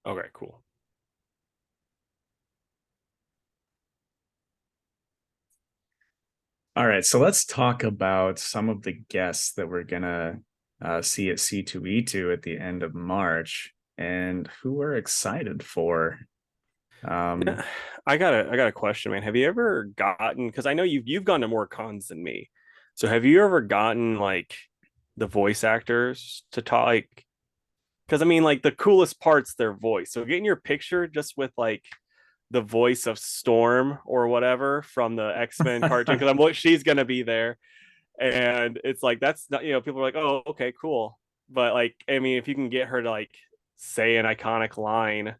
Okay, cool. All right, so let's talk about some of the guests that we're gonna see at C2E2 at the end of March and who we're excited for. Um, Yeah, I got a question, man. Have you ever gotten, because I know you've gone to more cons than me. So have you ever gotten like the voice actors to talk like, because I mean like the coolest part's their voice. So getting your picture just with like the voice of Storm or whatever from the X-Men cartoon, because I'm what she's gonna be there. And it's like that's not, people are like, oh, okay, cool. But like, I mean, if you can get her to like say an iconic line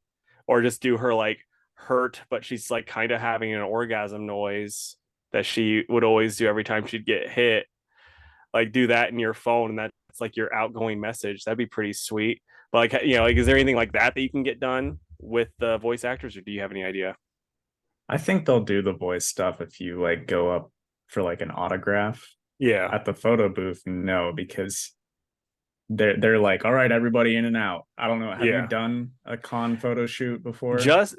or just do her like hurt, but she's like kind of having an orgasm noise that she would always do every time she'd get hit, like do that in your phone, and that's like your outgoing message. That'd be pretty sweet. But like, like, is there anything like that that you can get done with the voice actors, or do you have any idea? I think they'll do the voice stuff if you like go up for like an autograph Yeah. at the photo booth. No, because they're like, all right, everybody in and out. I don't know. Have you Yeah. done a con photo shoot before? Just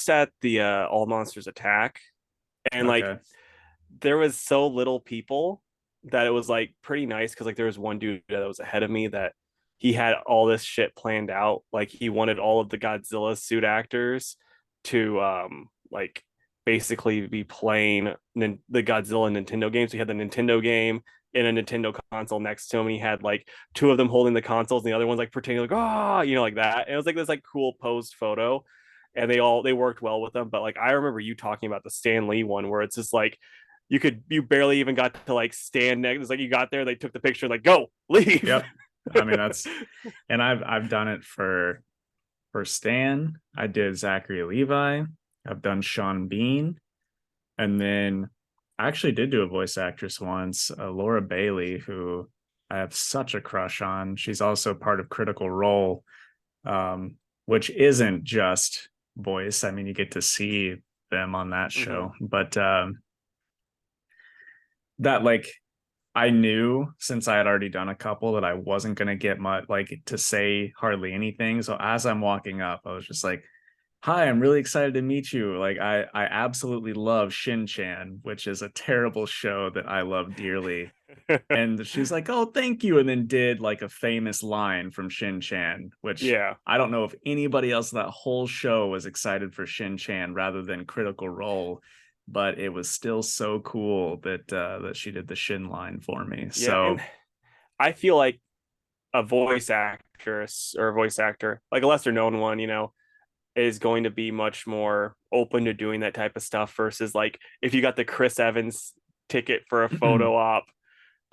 at the All Monsters Attack, and like Okay. there was so little people that it was like pretty nice because like there was one dude that was ahead of me that he had all this shit planned out. Like he wanted all of the Godzilla suit actors to like basically be playing the Godzilla Nintendo game. So he had the Nintendo game in a Nintendo console next to him, and he had like two of them holding the consoles, and the other one's like pretending like like that. And it was like this like cool posed photo, and they worked well with them. But like I remember you talking about the Stan Lee one where it's just like you barely even got to like stand next. It's like you got there, they took the picture, like go leave. Yep. I mean that's and I've done it for Stan. I did Zachary Levi. I've done Sean Bean. And then I actually did do a voice actress once, Laura Bailey, who I have such a crush on. She's also part of Critical Role, which isn't just voice. I mean, you get to see them on that Mm-hmm. show, but that like I knew since I had already done a couple that I wasn't gonna get much like to say hardly anything. So as I'm walking up, I was just like, "Hi, I'm really excited to meet you." Like I absolutely love Shin Chan, which is a terrible show that I love dearly. And she's like, "Oh, thank you," and then did like a famous line from Shin Chan, which Yeah. I don't know if anybody else that whole show was excited for Shin Chan rather than Critical Role, but it was still so cool that she did the Shin line for me. Yeah. And So I feel like a voice actress or a voice actor, like a lesser known one, is going to be much more open to doing that type of stuff versus like if you got the Chris Evans ticket for a photo op,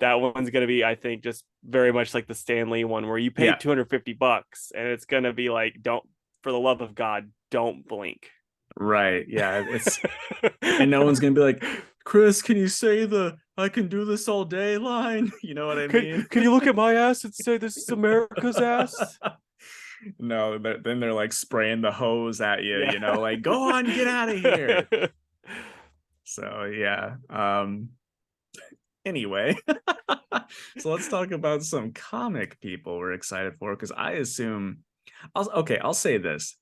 that one's going to be, I think, just very much like the Stanley one where you paid yeah, $250 and it's going to be like, don't, for the love of God, don't blink. right. Yeah, it's and no one's gonna be like, Chris, can you say the "I can do this all day" line? You know what I can, mean? can you look at my ass and say this is America's ass? No, then they're like spraying the hose at you, Yeah. like go on, get out of here. So yeah. Anyway, so let's talk about some comic people we're excited for because I assume I'll say this.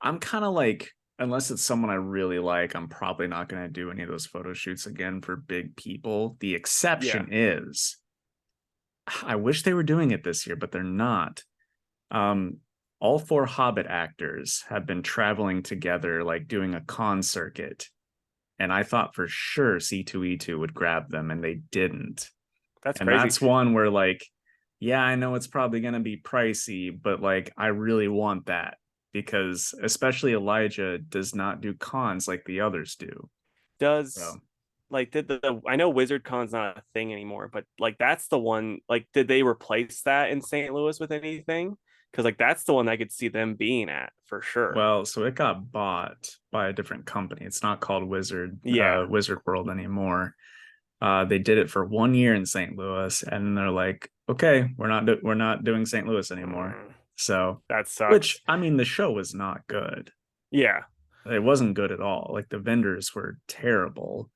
I'm kind of like, unless it's someone I really like, I'm probably not going to do any of those photo shoots again for big people. The Yeah. exception is, I wish they were doing it this year, but they're not. Um, all four Hobbit actors have been traveling together, like doing a con circuit. And I thought for sure C2E2 would grab them, and they didn't. That's And crazy. that's one where, like, yeah, I know it's probably going to be pricey, but like, I really want that because especially Elijah does not do cons like the others do. Does So, like did the I know Wizard Con's not a thing anymore, but like that's the one, like did they replace that in St. Louis with anything? Because like that's the one I could see them being at for sure. so it got bought by a different company. It's not called Yeah. Wizard World anymore. They did it for 1 year in St. Louis, and then they're like, okay, we're not doing St. Louis anymore. Mm, So, that which sucks. I mean, the show was not good. Yeah. It wasn't good at all. Like the vendors were terrible.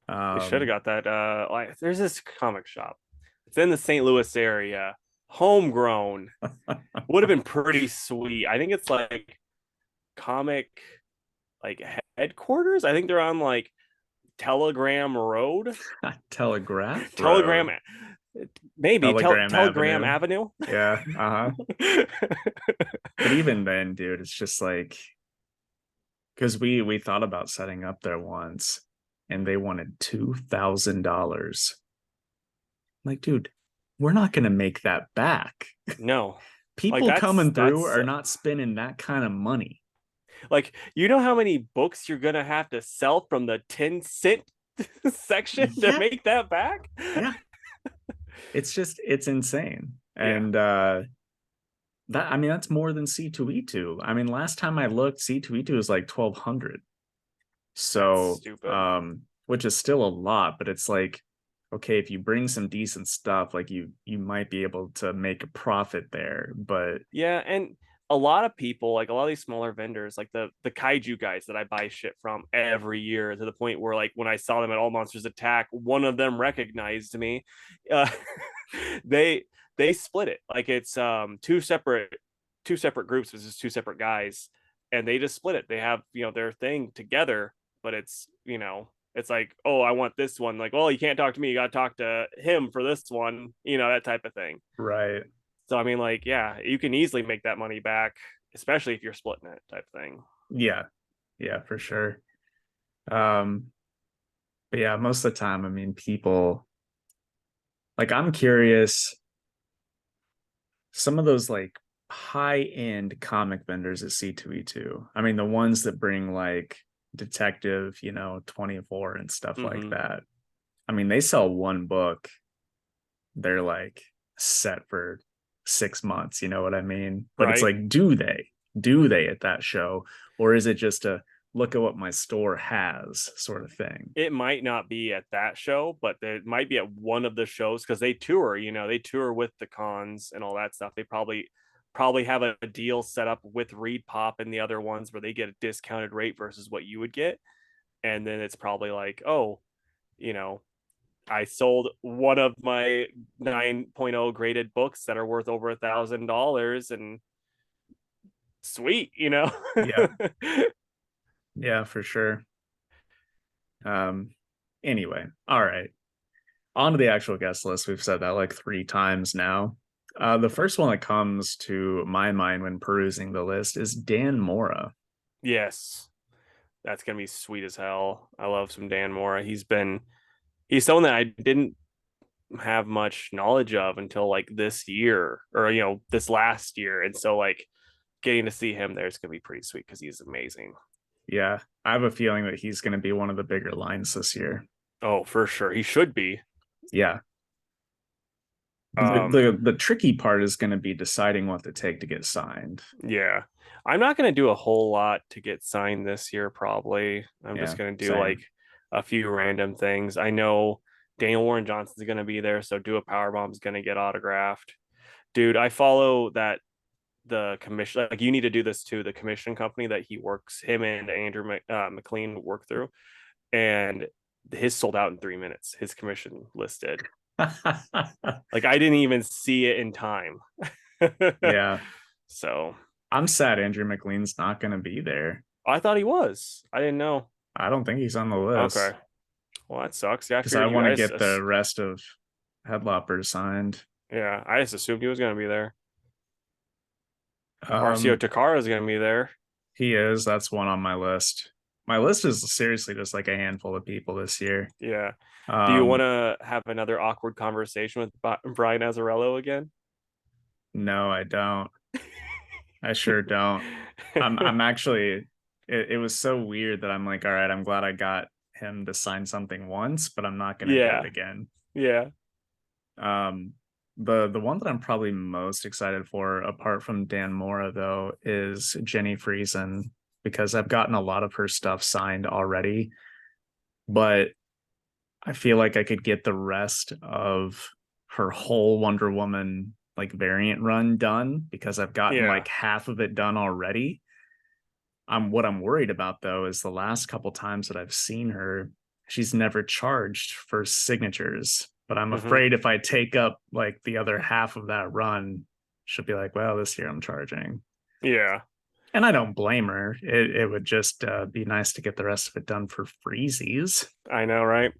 They should have Um, got that. Like there's this comic shop. It's in the St. Louis area. Homegrown would have been pretty sweet. I think it's like comic like headquarters. I think they're on like Telegram Road, Telegraph Telegram, Road, maybe Telegram Telegram Avenue. Avenue. Yeah, uh-huh. But even then, dude, it's just like because we thought about setting up there once and they wanted $2,000. Like, dude, we're not gonna make that back. No, like People that's coming through that's are not spending that kind of money. like you know how many books you're gonna have to sell from the 10 cent section to Yeah, make that back. yeah. It's insane. Yeah, And that I mean that's more than C2E2. I mean, last time I looked, C2E2 was like 1,200. that's So, stupid. which is still a lot, but it's like, okay, if you bring some decent stuff, like you might be able to make a profit there. But Yeah, and a lot of people, like a lot of these smaller vendors, like the kaiju guys that I buy shit from every year, to the point where like when I saw them at All Monsters Attack, one of them recognized me. Uh, they they split it. Like it's two separate groups, it's just two separate guys, and they just split it. They have, their thing together, but it's like, oh, I want this one. Like, well, you can't talk to me. You got to talk to him for this one, that type of thing. right. So I mean, like, yeah, you can easily make that money back, especially if you're splitting it, type thing. Yeah, yeah, for sure. Um, but yeah, most of the time, I mean, people like I'm curious, some of those like high-end comic vendors at C2E2. I mean, the ones that bring like Detective, 24 and stuff like Mm-hmm. that. I mean, they sell one book, they're like set for 6 months, you know what I mean? But it's Right. like, do they? Do they at that show? Or is it just a look at what my store has sort of thing? It might not be at that show, but it might be at one of the shows because they tour. They tour with the cons and all that stuff. They probably have a deal set up with Reed Pop and the other ones where they get a discounted rate versus what you would get, and then it's probably like, oh, you know, I sold one of my 9.0 graded books that are worth over $1,000, and sweet. Yeah, yeah, for sure. Um, anyway, all right. On to the actual guest list. We've said that like 3 times now. The first one that comes to my mind when perusing the list is Dan Mora. Yes, that's gonna be sweet as hell. I love some Dan Mora. He's someone that I didn't have much knowledge of until like this year, or this last year, and so like getting to see him there is gonna be pretty sweet because he's amazing. Yeah, I have a feeling that he's going to be one of the bigger lines this year. Oh, for sure, he should be. Yeah. Um, The tricky part is going to be deciding what to take to get signed. yeah, I'm not gonna do a whole lot to get signed this year. Probably, I'm just Yeah, gonna do like same. a few random things. I know Daniel Warren Johnson's gonna be there, so Do a Powerbomb is gonna get autographed. Dude, I follow that the commission, like, you need to do this too, the commission company that him and Andrew McLean work through, and his sold out in 3 minutes. His commission listed, like, I didn't even see it in time. Yeah. So I'm sad Andrew McLean's not going to be there. I thought he was. I didn't know. I don't think he's on the Okay, list well, that sucks. Yeah, I because I figured you want to guys. get the rest of Headloppers signed. Yeah, I just assumed he was gonna be there. Marcio Um, Takara is gonna be there. he is. That's one on my list. My list is seriously just like a handful of people this year. Yeah. Do you want Um, to have another awkward conversation with Brian Azzarello again? no, I don't. I sure don't. I'm actually it was so weird that I'm like, all right, I'm glad I got him to sign something once, but I'm not gonna do it Yeah, again. yeah, Um the one that I'm probably most excited for, apart from Dan Mora though, is Jenny Friesen, because I've gotten a lot of her stuff signed already, but I feel like I could get the rest of her whole Wonder Woman like variant run done because I've gotten yeah. like half of it done already. What I'm worried about though is the last couple times that I've seen her, she's never charged for signatures. but I'm Hmm. afraid if I take up like the other half of that run, she'll be like, well, this year I'm charging. Yeah, And I don't blame her. It would just be nice to get the rest of it done for freezies. I know, right?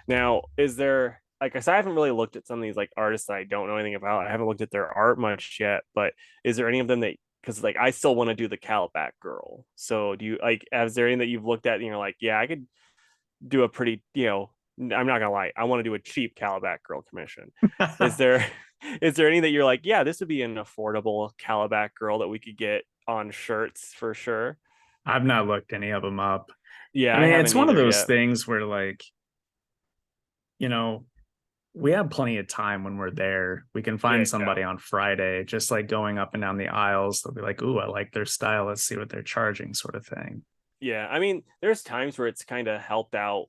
Now, is there like I said, I haven't really looked at some of these like artists that I don't know anything about. I haven't looked at their art much yet, but is there any of them that because like I still want to do the Calabac girl. So do you like is there any that you've looked at and you're like, yeah, I could do a pretty, I'm not gonna lie, I want to do a cheap Calabac girl commission. Is there is there any that you're like, yeah, this would be an affordable Calabac girl that we could get on shirts for sure? I've not looked any of them up. Yeah, I I mean, it's haven't one of either those yet. things where, like, you know, we have plenty of time when we're there. We can find Yeah. somebody on Friday, just like going up and down the aisles. They'll be like, ooh, I like their style. Let's see what they're charging, sort of thing. Yeah, I mean, there's times where it's kind of helped out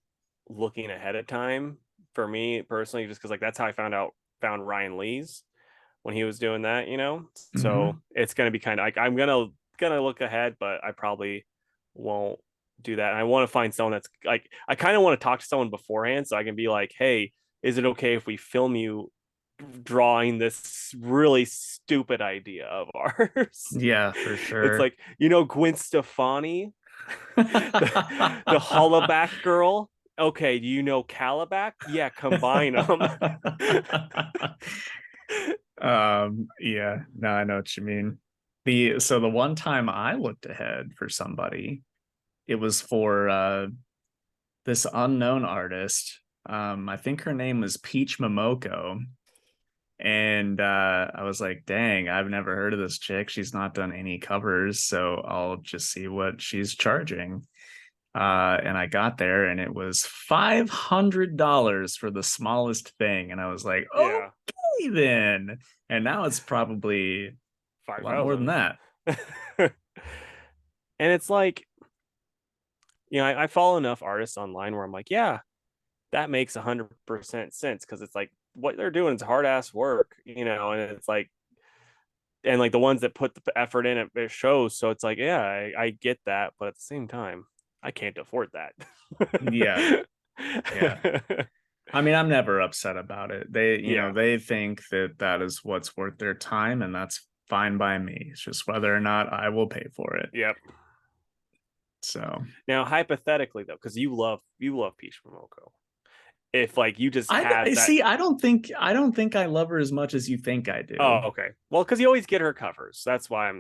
looking ahead of time for me personally, just because like that's how I found Ryan Lee's when he was doing that. So Mm-hmm. it's gonna be kind of like I'm gonna look ahead, but I probably won't do that. And I want to find someone that's like I kind of want to talk to someone beforehand so I can be like, hey, is it okay if we film you drawing this really stupid idea of ours? Yeah, for It's sure. like, Gwen Stefani, the hollaback girl. Okay, do you know Calabac? Yeah, combine them. Yeah, no, I know what you mean. The one time I looked ahead for somebody, it was for this unknown artist. I think her name was Peach Momoko. And I was like, dang, I've never heard of this chick. She's not done any covers, so I'll just see what she's charging. And I got there and it was $500 for the smallest thing. And I was like, Yeah, okay, then. And now it's probably a lot more than 5,000. that. And it's like, I follow enough artists online where I'm like, yeah, that makes 100% sense because it's like what they're doing is hard ass work, and it's like, and like the ones that put the effort in it shows. So it's like, yeah, I get that, but at the same time, I can't afford Yeah, that. yeah. I mean, I'm never upset about it. Yeah. They think that that is what's worth their time, and that's fine by me. It's just whether or not I will pay for it. Yep. So Now, hypothetically though, because you love Peach Momoko, if like you just I had that. see. I don't think I love her as much as you think I do. Oh, okay. Well, because you always get her covers. That's why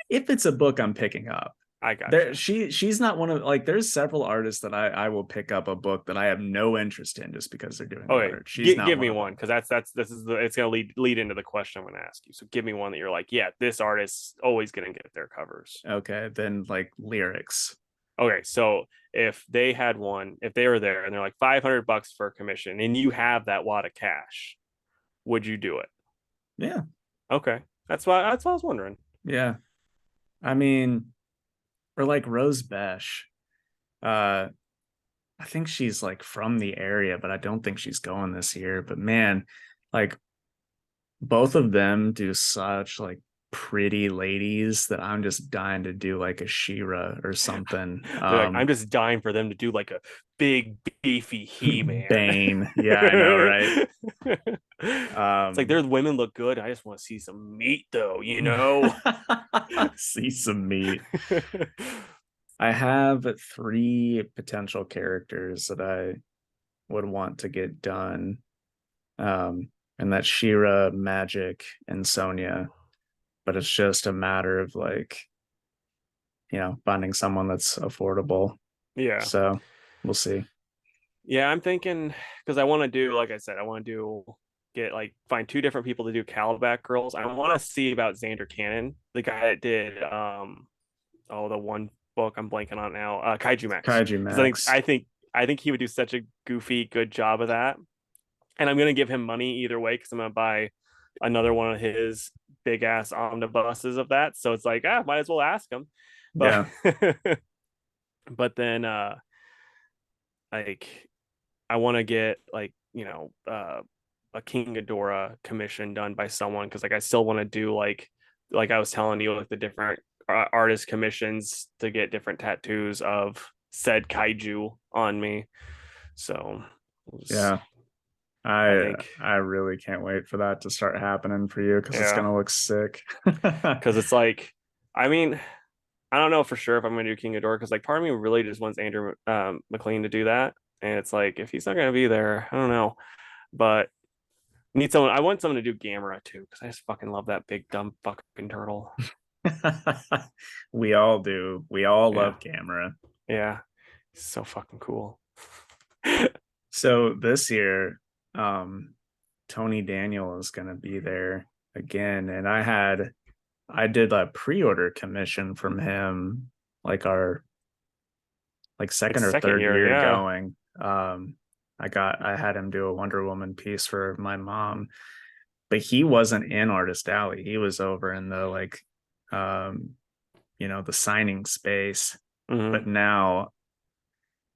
If it's a book I'm picking up, I gotcha. she's not one of like there's several artists that I will pick up a book that I have no interest in just because they're doing the Okay, art. She's not give one me of one them. because this is it's gonna lead into the question I'm gonna ask you. So give me one that you're like, yeah, this artist's always gonna get their covers. Okay, then like lyrics. Okay, so if they had one, if they were there and they're like $500 for a commission, and you have that wad of cash, would you do it? Yeah, Okay, that's what I was wondering. yeah. I mean, or like Rose Besh. Uh, I think she's like from the area, but I don't think she's going this year. But man, like both of them do such like pretty ladies that I'm just dying to do like a Shira or something. They're like, I'm just dying for them to do like a big beefy He-Man. Bane. Yeah, I know, right? It's like Um their women look good. I just want to see some meat though. see some meat. I have three potential characters that I would want to get done. And that's Shira, Magic, and Sonya. But it's just a matter of like, finding someone that's affordable. Yeah. So we'll see. Yeah, I'm thinking because I want to do, like I said, I want to get like find two different people to do Calabac girls. I want to see about Xander Cannon, the guy that did the one book I'm blanking on now, Kaiju Max. Kaiju Because I think Max. I think I think he would do such a goofy good job of that. And I'm gonna give him money either way because I'm gonna buy another one of his big ass omnibuses of that. So it's like, might as well ask him. But Yeah. but then like I want to get like a King Ghidorah commission done by someone because like I still want to do like I was telling you like the different artist commissions to get different tattoos of said kaiju on me. So we'll just, Yeah. I I think. I really can't wait for that to start happening for you because it's Yeah. gonna look sick. Because it's like, I mean, I don't know for sure if I'm going to do King Ghidorah because like part of me really just wants Andrew McLean to do that, and it's like if he's not going to be there, I don't know. But need someone. I want someone to do Gamera too because I just fucking love that big dumb fucking turtle. We all do. We all Yeah, love camera. yeah, he's so fucking cool. So this year, um, Tony Daniel is gonna be there again, and I did a pre-order commission from him, like our like Like second or second third year, year yeah. going. I had him do a Wonder Woman piece for my mom, but he wasn't in Artist Alley. He was over in the like um the signing space. Hmm. But now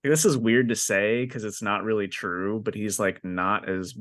this is weird to say because it's not really true, but he's like not as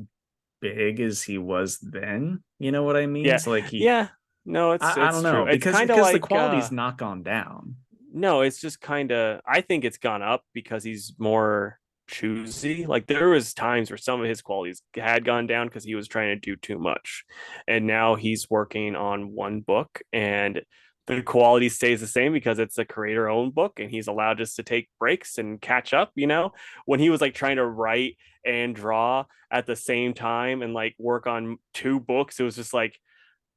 big as he was then. You know what I mean? Yeah, So like he yeah. No, I it's don't true. know It's because kind of the like quality's not gone down. no, it's just kind of I think it's gone up because he's more choosy. Like there was times where some of his qualities had gone down because he was trying to do too much. And now he's working on one book and the quality stays the same because it's a creator owned book and he's allowed just to take breaks and catch up, you know? When he was like trying to write and draw at the same time and like work on two books, it was just like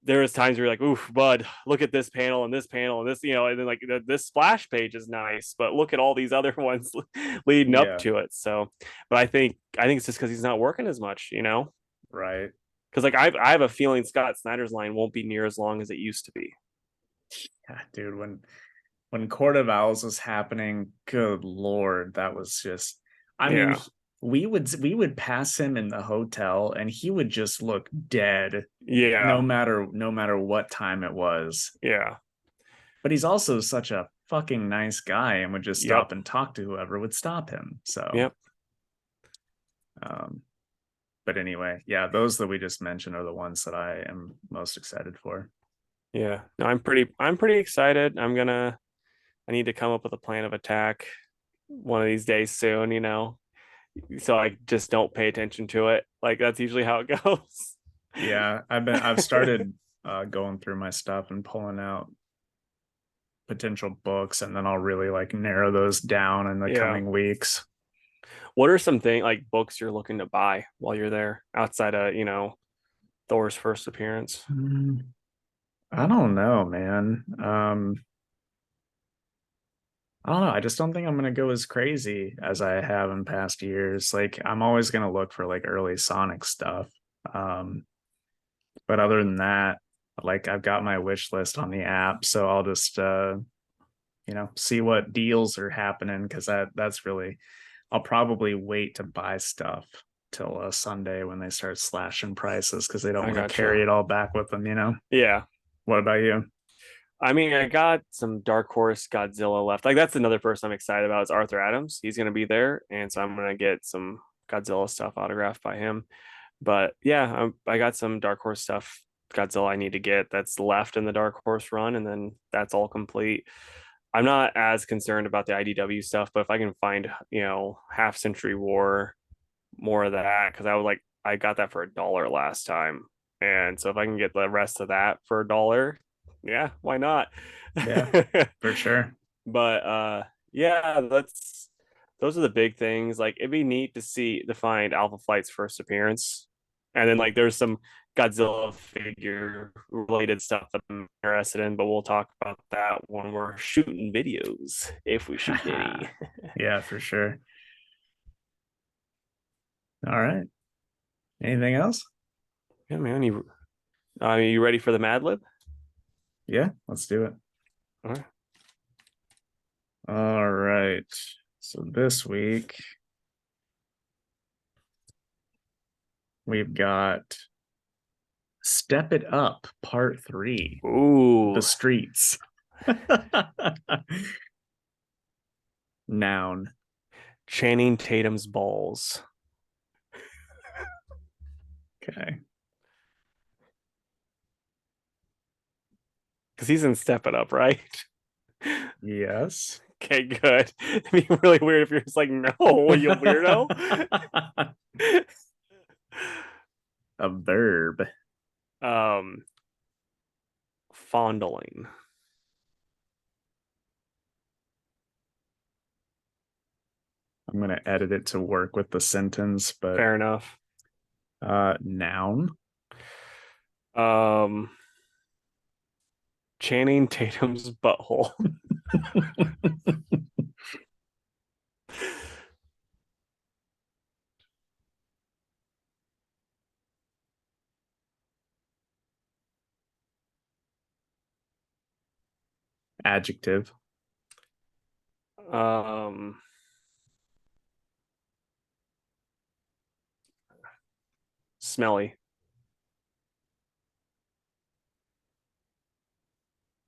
there was times where you're like, "Oof, bud, look at this panel and this panel and this, you know," and then like this splash page is nice, but look at all these other ones leading up Yeah, to it. So, but I think it's just because he's not working as much, you know, right. because like I have a feeling Scott Snyder's line won't be near as long as it used to be. Yeah, dude, when Court of Owls was happening, good lord, that was just I mean, Yeah, we would pass him in the hotel and he would just look dead yeah, no matter what time it was. yeah, But he's also such a fucking nice guy and would just yep, stop and talk to whoever would stop him. So yep, um but anyway, yeah, those that we just mentioned are the ones that I am most excited for. yeah. No, I'm pretty excited. I need to come up with a plan of attack one of these days soon, you know, so I just don't pay attention to it. Like that's usually how it goes. Yeah, I've started going through my stuff and pulling out potential books, and then I'll really like narrow those down in the Yeah. coming weeks. What are some things like books you're looking to buy while you're there outside of, you know, Thor's first appearance? I don't know, man. I don't know. I just don't think I'm gonna go as crazy as I have in past years. Like I'm always gonna look for like early Sonic stuff. Um, but other than that, like I've got my wish list on the app, so I'll just see what deals are happening because that's really I'll probably wait to buy stuff till Sunday when they start slashing prices because they don't I want to carry gotcha. it all back with them. Yeah. What about you? I mean, I got some Dark Horse Godzilla left. Like that's another person I'm excited about is Arthur Adams. He's gonna be there, and so I'm gonna get some Godzilla stuff autographed by him. But yeah, I got some Dark Horse stuff Godzilla I need to get that's left in the Dark Horse run, and then that's all complete. I'm not as concerned about the IDW stuff, but if I can find, you know, Half Century War, more of that, because I got that for $1 last time. And so if I can get the rest of that for $1, yeah, why not? Yeah, for sure. But yeah, that's those are the big things. Like it'd be neat to find Alpha Flight's first appearance. And then like there's some Godzilla figure related stuff that I'm interested in, but we'll talk about that when we're shooting videos, if we shoot any. Yeah, for sure. All right. Anything else? Yeah, man. You ready for the Mad Lib? Yeah, let's do it. All right. All right. So this week we've got Step It Up Part 3, The Ooh, Streets. Noun. Channing Tatum's balls. Okay. Because he's in Step It Up, right? Yes. Okay, good. It'd be really weird if you're just like, no, you weirdo. A verb. Um, fondling. I'm gonna edit it to work with the sentence, but Fair enough. noun. Um, Channing Tatum's butthole. Adjective. Um, Smelly.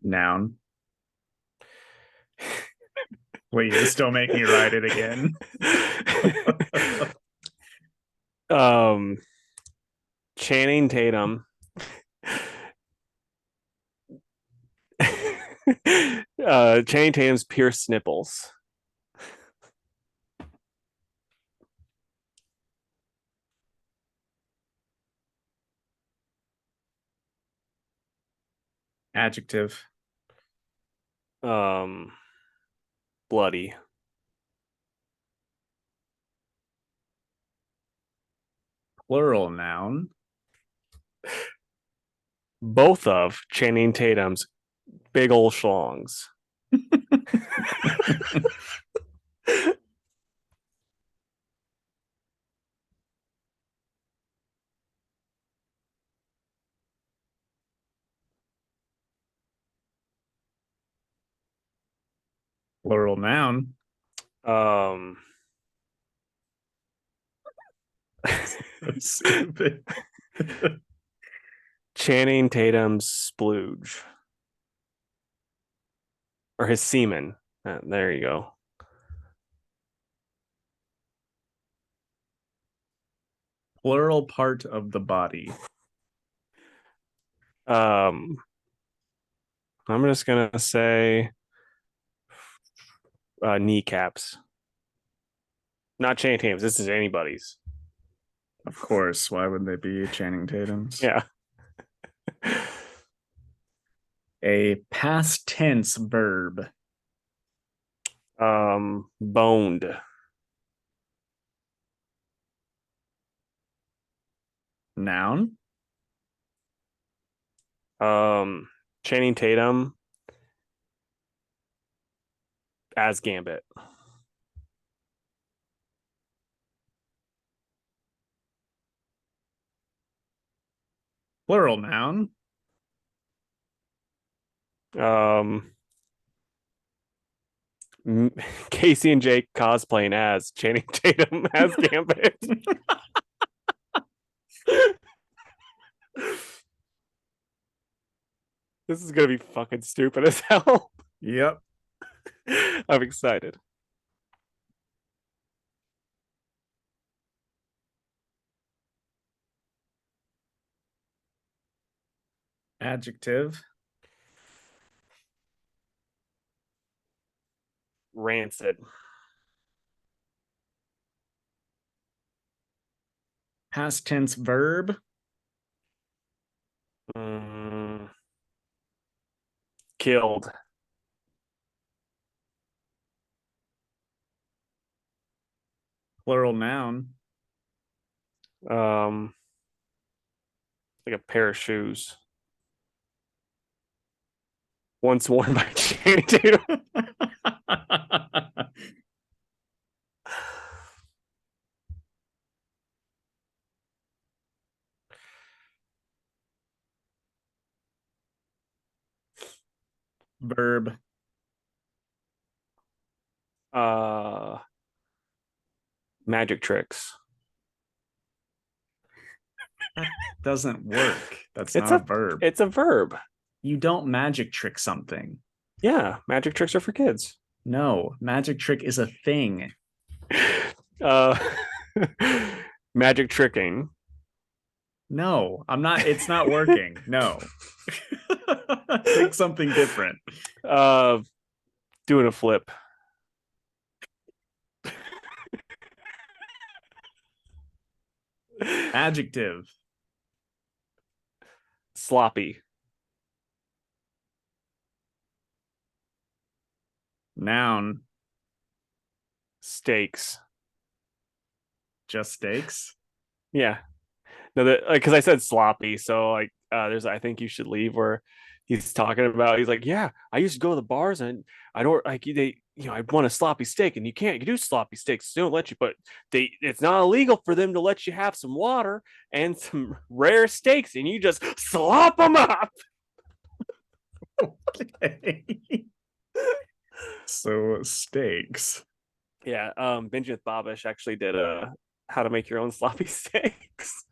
Noun. Wait, you're still making me write it again. um, Channing Tatum. Channing Tatum's pierced nipples. Adjective. Um, Bloody. Plural noun. Both of Channing Tatum's big ol' schlongs. Plural noun. Um, That's stupid. Channing Tatum's splooge or his semen. There you go. Plural part of the body. Um, I'm just gonna say kneecaps. Not Channing Tatum's. This is anybody's. Of course. Why would they be Channing Tatum's? Yeah. A past tense verb. Boned. Noun. Um, Channing Tatum as Gambit. Plural noun. Um, Casey and Jake cosplaying as Channing Tatum as Gambit. This is gonna be fucking stupid as hell. Yep. I'm excited. Adjective. Rancid. Past tense verb. Mm, killed. Plural noun. Um, like a pair of shoes. Once worn by Channing Tatum. Verb. Uh, Magic tricks. That doesn't work. That's It's not a a verb. it's a verb. You don't magic trick something. Yeah, magic tricks are for kids. No, magic trick is a thing. Uh, magic tricking. No, I'm not. It's not working. No. Think something different. Uh, doing a flip. Adjective. Sloppy. Noun. Steaks. Just steaks. Yeah. No, because I said sloppy, so like there's I think you should leave where he's talking about he's like, yeah, I used to go to the bars and I don't like they I want a sloppy steak and you can't do sloppy steaks. They don't let you, but it's not illegal for them to let you have some water and some rare steaks and you just slop them up. Okay. So steaks. Yeah, Benjamin Babish actually did a how to make your own sloppy steaks.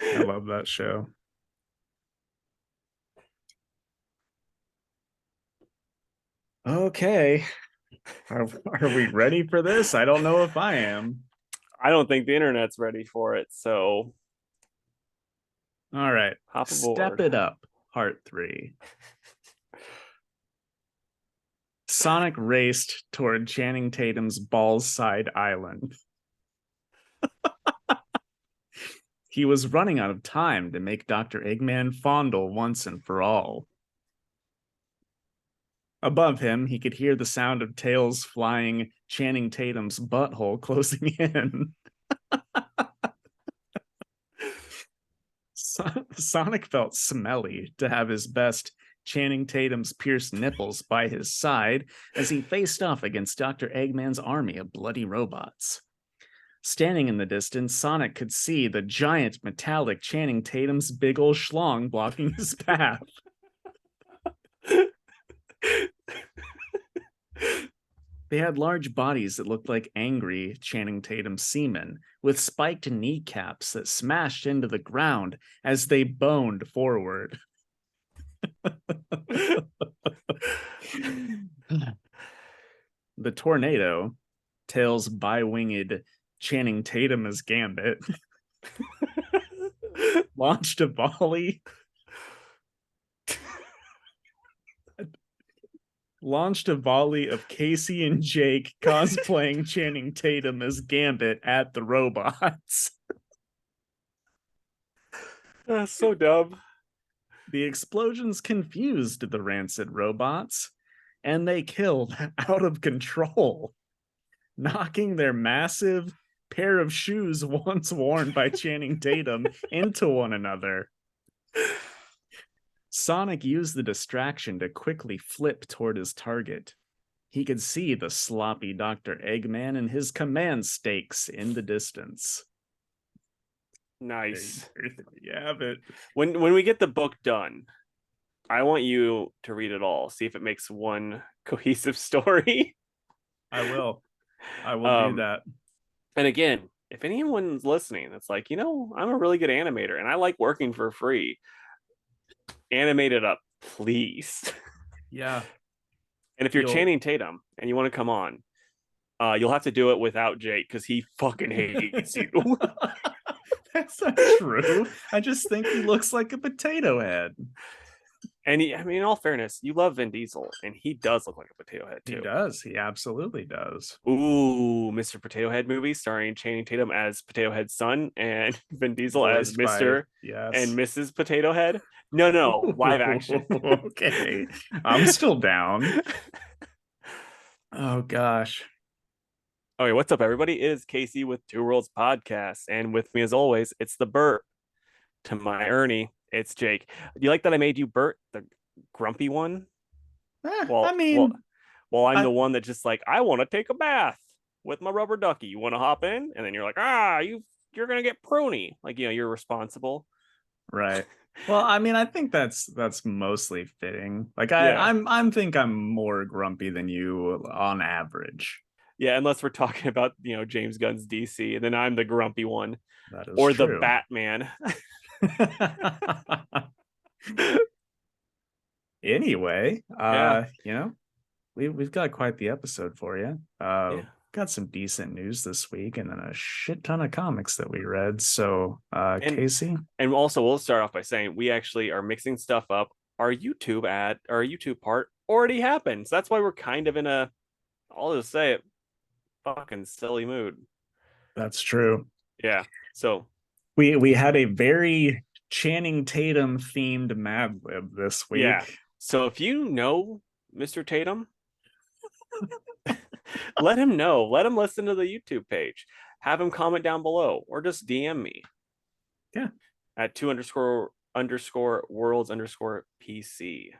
I love that show. Okay. Are we ready for this? I don't know if I am. I don't think the internet's ready for it, so All right. hop Step aboard. it up. Part 3. Sonic raced toward Channing Tatum's Ballside Island. He was running out of time to make Dr. Eggman fondle once and for all. Above him, he could hear the sound of tails flying Channing Tatum's butthole closing in. Sonic felt smelly to have his best Channing Tatum's pierced nipples by his side as he faced off against Dr. Eggman's army of bloody robots. Standing in the distance, Sonic could see the giant metallic Channing Tatum's big ol' schlong blocking his path. They had large bodies that looked like angry Channing Tatum seamen, with spiked kneecaps that smashed into the ground as they boned forward. The tornado, Tails' bi-winged Channing Tatum as Gambit, launched a volley of Casey and Jake cosplaying Channing Tatum as Gambit at the robots. That's so dumb. The explosions confused the rancid robots, and they killed out of control, knocking their massive pair of shoes once worn by Channing Tatum into one another. Sonic used the distraction to quickly flip toward his target. He could see the sloppy Dr. Eggman and his command stakes in the distance. Nice. There you have it. When we get the book done, I want you to read it all, see if it makes one cohesive story. I will do that. And again, if anyone's listening that's like, I'm a really good animator and I like working for free, animate it up, please. Yeah. And if you're Channing Tatum and you want to come on, you'll have to do it without Jake because he fucking hates you. That's not true. I just think he looks like a potato head. And in all fairness, you love Vin Diesel, and he does look like a potato head too. He does. He absolutely does. Ooh, Mr. Potato Head movie starring Channing Tatum as Potato Head's son and Vin Diesel Voiced as Mr. Yes. and Mrs. Potato Head. No, live action. Okay, I'm still down. Oh gosh. Okay, what's up, everybody? It is Casey with Two Worlds Podcast, and with me, as always, it's the Bert. To my Ernie, it's Jake. Do you like that I made you Bert, the grumpy one? I mean, I'm the one that just like, I want to take a bath with my rubber ducky. You want to hop in? And then you're like, you're gonna get pruny. Like, you're responsible. Right. Well, I mean, I think that's mostly fitting. Like I'm think I'm more grumpy than you on average. Yeah, unless we're talking about, James Gunn's DC, and then I'm the grumpy one. That is or true. The Batman. Anyway, we've got quite the episode for you. Got some decent news this week and then a shit ton of comics that we read. So Casey, and also we'll start off by saying we actually are mixing stuff up. Our YouTube part already happened, so that's why we're kind of in a, I'll just say it, fucking silly mood. That's true. Yeah, so We had a very Channing Tatum themed Mad Lib this Yeah. week. So if you know Mr. Tatum, let him know. Let him listen to the YouTube page. Have him comment down below or just DM me Yeah, at two underscore worlds underscore PC. If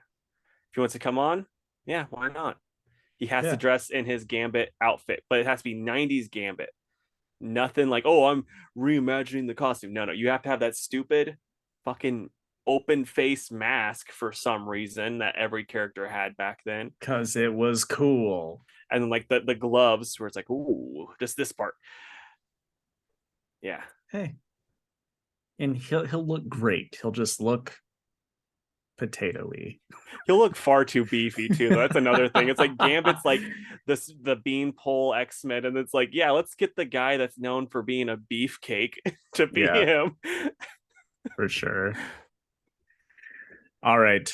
he wants to come on, yeah, why not? He has to yeah. dress in his Gambit outfit, but it has to be 90s Gambit. Nothing like, oh, I'm reimagining the costume. No, no, you have to have that stupid fucking open face mask for some reason that every character had back then. Because it was cool. And then like the gloves where it's like, ooh, just this part. Yeah. Hey, and he'll look great. He'll just look potatoy. He'll look far too beefy too. That's another thing. It's like Gambit's like this the beanpole X-Men, and it's like, yeah, let's get the guy that's known for being a beefcake to be Yeah, him. for sure. All right.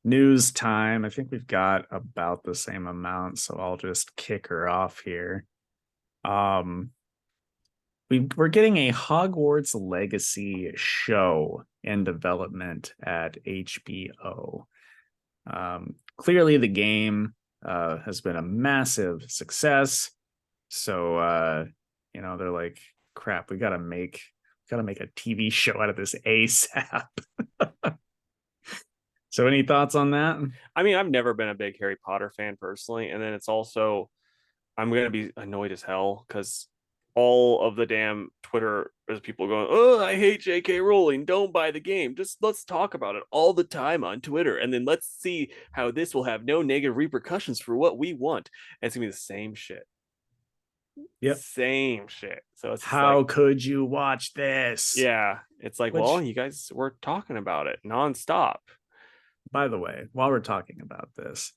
News time. I think we've got about the same amount, so I'll just kick her off here. Um, we're getting a Hogwarts Legacy show in development at HBO. Clearly, the game has been a massive success. So, they're like, crap, we gotta make a TV show out of this ASAP. So, any thoughts on that? I mean, I've never been a big Harry Potter fan personally, and then it's also I'm gonna be annoyed as hell because all of the damn Twitter is people going, "Oh, I hate J.K. Rowling. Don't buy the game. Just let's talk about it all the time on Twitter, and then let's see how this will have no negative repercussions for what we want." And it's gonna be the same shit, Yep. same shit. So it's just like, How could you watch this? yeah, it's like, well, Which, you guys were talking about it nonstop. by the way, while we're talking about this,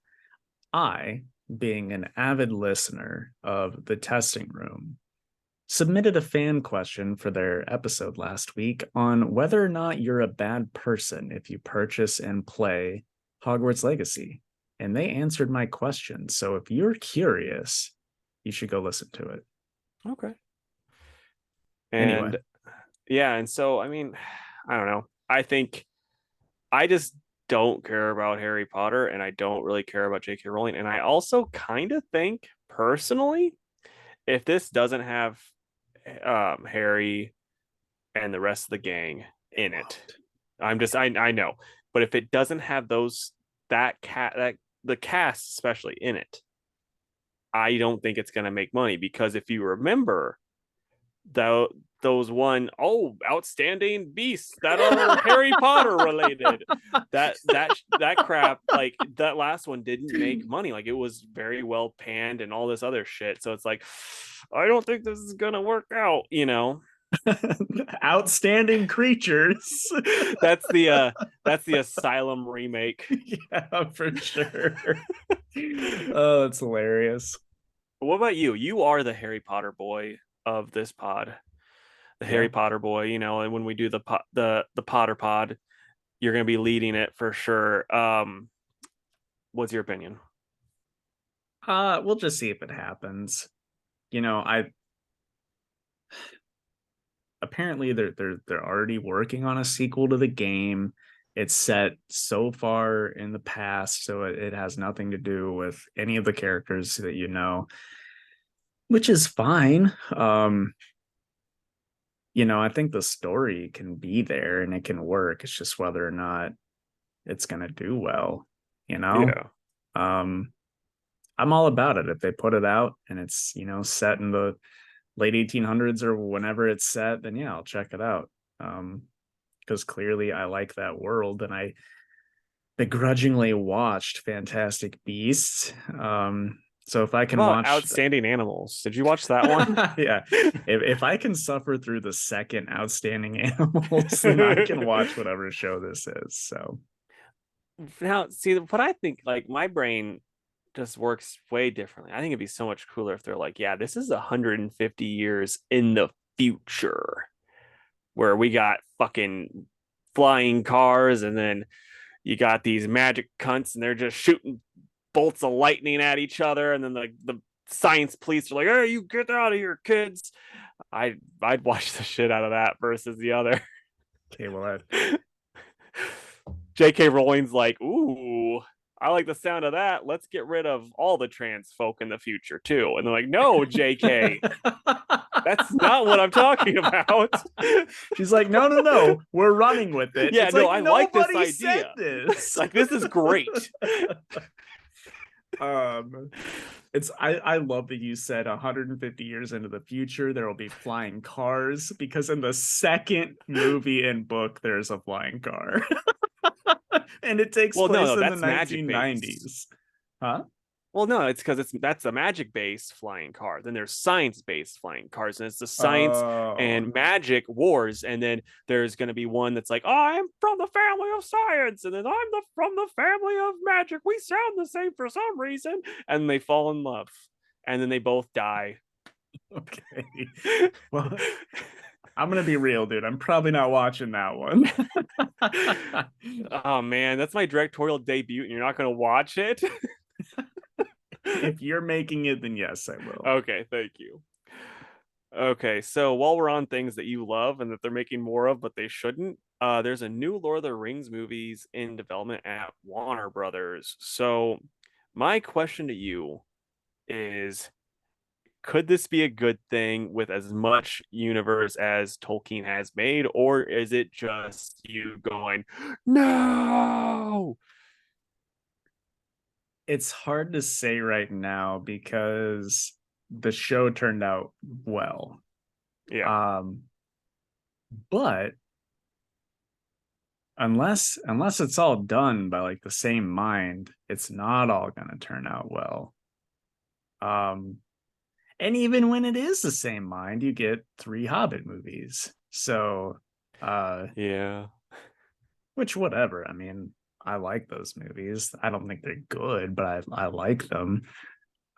I, being an avid listener of the testing room, submitted a fan question for their episode last week on whether or not you're a bad person if you purchase and play Hogwarts Legacy. And they answered my question. So if you're curious, you should go listen to it. Okay. Anyway, And yeah, and so I mean, I don't know. I think I just don't care about Harry Potter and I don't really care about J.K. Rowling. And I also kind of think personally, if this doesn't have Harry and the rest of the gang in it, what? I know, but if it doesn't have that the cast especially in it, I don't think it's gonna make money because if you remember the those outstanding beasts that are Harry Potter related. That crap, like that last one didn't make money. Like it was very well panned and all this other shit. So it's like, I don't think this is gonna work out, you know. Outstanding creatures. That's the Asylum remake. Yeah, for sure. Oh, that's hilarious. What about you? You are the Harry Potter boy of this pod. The Harry Yeah. Potter boy, you know, and when we do the Potter pod, you're gonna be leading it for sure. What's your opinion? We'll just see if it happens. I apparently they're already working on a sequel to the game. It's set so far in the past, so it has nothing to do with any of the characters that which is fine. I think the story can be there and it can work. It's just whether or not it's gonna do well, you know? Yeah. Um, I'm all about it. If they put it out and it's, set in the late 1800s or whenever it's set, then yeah, I'll check it out. Because clearly I like that world and I begrudgingly watched Fantastic Beasts. So if I How can about watch, Outstanding Animals? Did you watch that one? yeah, if I can suffer through the second Outstanding Animals, then I can watch whatever show this is. So Now, see what I think, like my brain just works way differently. I think it'd be so much cooler if they're like, yeah, this is 150 years in the future where we got fucking flying cars and then you got these magic cunts and they're just shooting bolts of lightning at each other and then the science police are like, "Hey, you get out of here, kids." I'd watch the shit out of that versus the other. Okay, well, that J.K. Rowling's like, "Ooh, I like the sound of that. Let's get rid of all the trans folk in the future too." And they're like, "No, J.K., that's not what I'm talking about." She's like, no, no, no, we're running with it. Yeah, It's no, like I like this nobody said idea. this. Like, this is great. um, I love that you said 150 years into the future there will be flying cars, because in the second movie and book there's a flying car, and it takes Well, no, place no, in the that's magic based. 1990s. Huh? Well, no, it's because that's a magic based flying car. Then there's science based flying cars, and it's the science Oh, and magic wars. And then there's going to be one that's like, oh, I'm from the family of science, and then from the family of magic. We sound the same for some reason, and they fall in love, and then they both die. okay. Well, I'm gonna be real, dude. I'm probably not watching that one. Oh man, that's my directorial debut, and you're not going to watch it. If you're making it, then yes, I will. Okay, thank you. Okay, so while we're on things that you love and that they're making more of, but they shouldn't, there's a new Lord of the Rings movies in development at Warner Brothers. So my question to you is, could this be a good thing with as much universe as Tolkien has made, or is it just you going, no? It's hard to say right now because the show turned out well. Yeah. Um, but unless it's all done by like the same mind, it's not all gonna turn out well. Um, and even when it is the same mind, you get three Hobbit movies. So Yeah. which whatever. I mean, I like those movies. I don't think they're good, but I like them.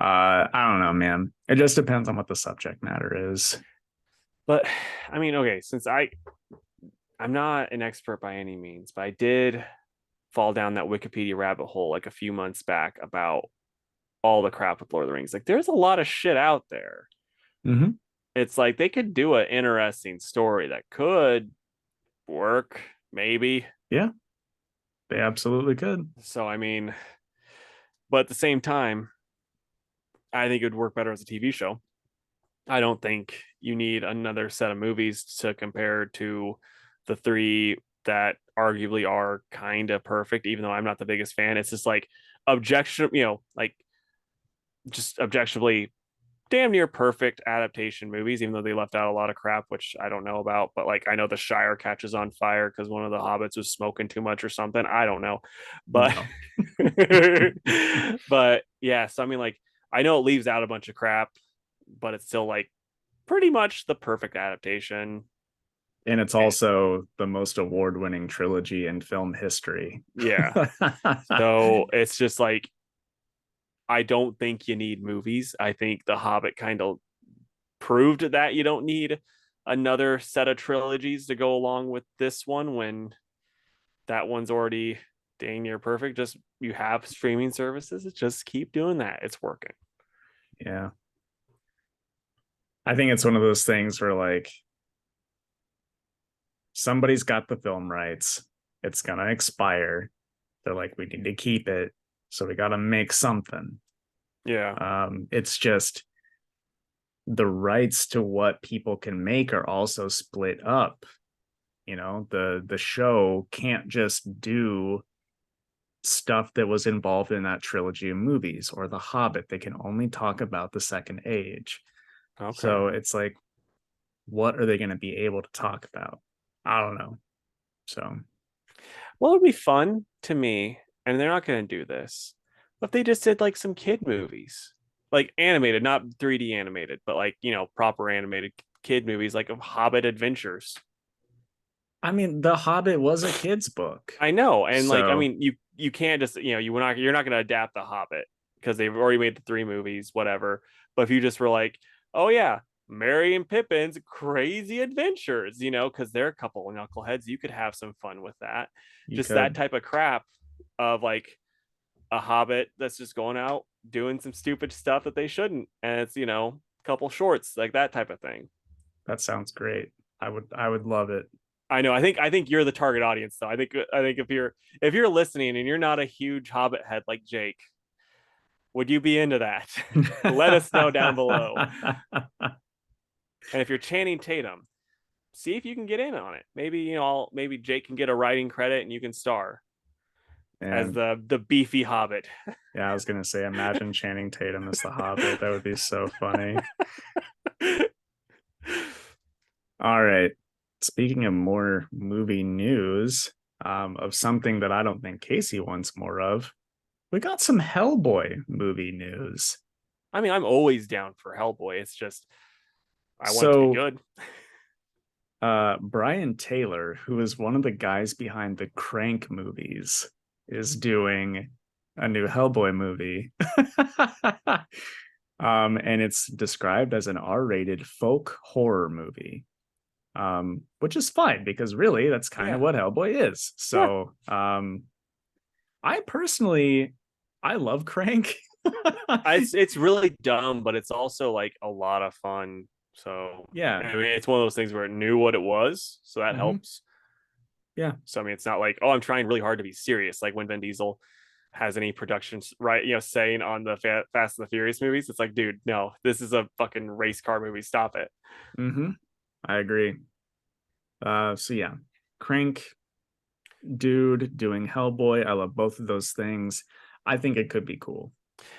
I don't know, man. It just depends on what the subject matter is. But I mean, okay, since I'm not an expert by any means, but I did fall down that Wikipedia rabbit hole like a few months back about all the crap with Lord of the Rings. Like, there's a lot of shit out there. Mm-hmm. It's like they could do an interesting story that could work, maybe. Yeah, they absolutely could. So, I mean, but at the same time, I think it would work better as a TV show. I don't think you need another set of movies to compare to the three that arguably are kind of perfect, even though I'm not the biggest fan. It's just like objection, like just objectively damn near perfect adaptation movies, even though they left out a lot of crap, which I don't know about. But like, I know the Shire catches on fire because one of the hobbits was smoking too much or something. I don't know, but No. but yeah. So I mean, like, I know it leaves out a bunch of crap, but it's still like pretty much the perfect adaptation. And it's And also the most award-winning trilogy in film history. yeah, so it's just like I don't think you need movies. I think The Hobbit kind of proved that you don't need another set of trilogies to go along with this one when that one's already dang near perfect. Just you have streaming services, just keep doing that. It's working. Yeah. I think it's one of those things where like somebody's got the film rights. It's gonna expire. They're like, we need to keep it. So we gotta make something. Yeah. It's just the rights to what people can make are also split up. You know, the show can't just do stuff that was involved in that trilogy of movies or The Hobbit. They can only talk about the Second Age. Okay. So it's like, what are they going to be able to talk about? I don't know. So, Well, it'd be fun to me, and they're not going to do this, but they just did like some kid movies, like animated, not 3D animated, but like, proper animated kid movies, like of Hobbit Adventures. I mean, The Hobbit was a kid's book. I know, and like, I So mean, you can't just, you're not going to adapt The Hobbit because they've already made the three movies, whatever. But if you just were like, oh yeah, Merry and Pippin's crazy adventures, because they're a couple of knuckleheads, you could have some fun with that. you Just that could. type of crap of like a Hobbit that's just going out doing some stupid stuff that they shouldn't, and it's a couple shorts like that type of thing. That sounds great. I would love it. I know. I think you're the target audience, though. I think if you're listening and you're not a huge Hobbit head like Jake, would you be into that? Let us know down below. And if you're Channing Tatum, see if you can get in on it. Maybe maybe Jake can get a writing credit and you can star as And the beefy Hobbit. yeah, I was gonna say, imagine Channing Tatum as the Hobbit. That would be so funny. All right. Speaking of more movie news, of something that I don't think Casey wants more of, we got some Hellboy movie news. I mean, I'm always down for Hellboy. It's just I want it to be So, good. Brian Taylor, who is one of the guys behind the Crank movies, is doing a new Hellboy movie. And it's described as an R-rated folk horror movie, which is fine because really that's kind of Yeah. what Hellboy is. Yeah. So, I personally, I love Crank. It's really dumb, but it's also like a lot of fun. So Yeah. I mean, it's one of those things where it knew what it was, so that Mm-hmm. helps. Yeah. So I mean, it's not like, oh, I'm trying really hard to be serious. Like when Vin Diesel has any productions, right? Saying on the Fast and the Furious movies, it's like, dude, no, this is a fucking race car movie. Stop it. Mm-hmm. I agree. So yeah, Crank dude doing Hellboy. I love both of those things. I think it could be cool.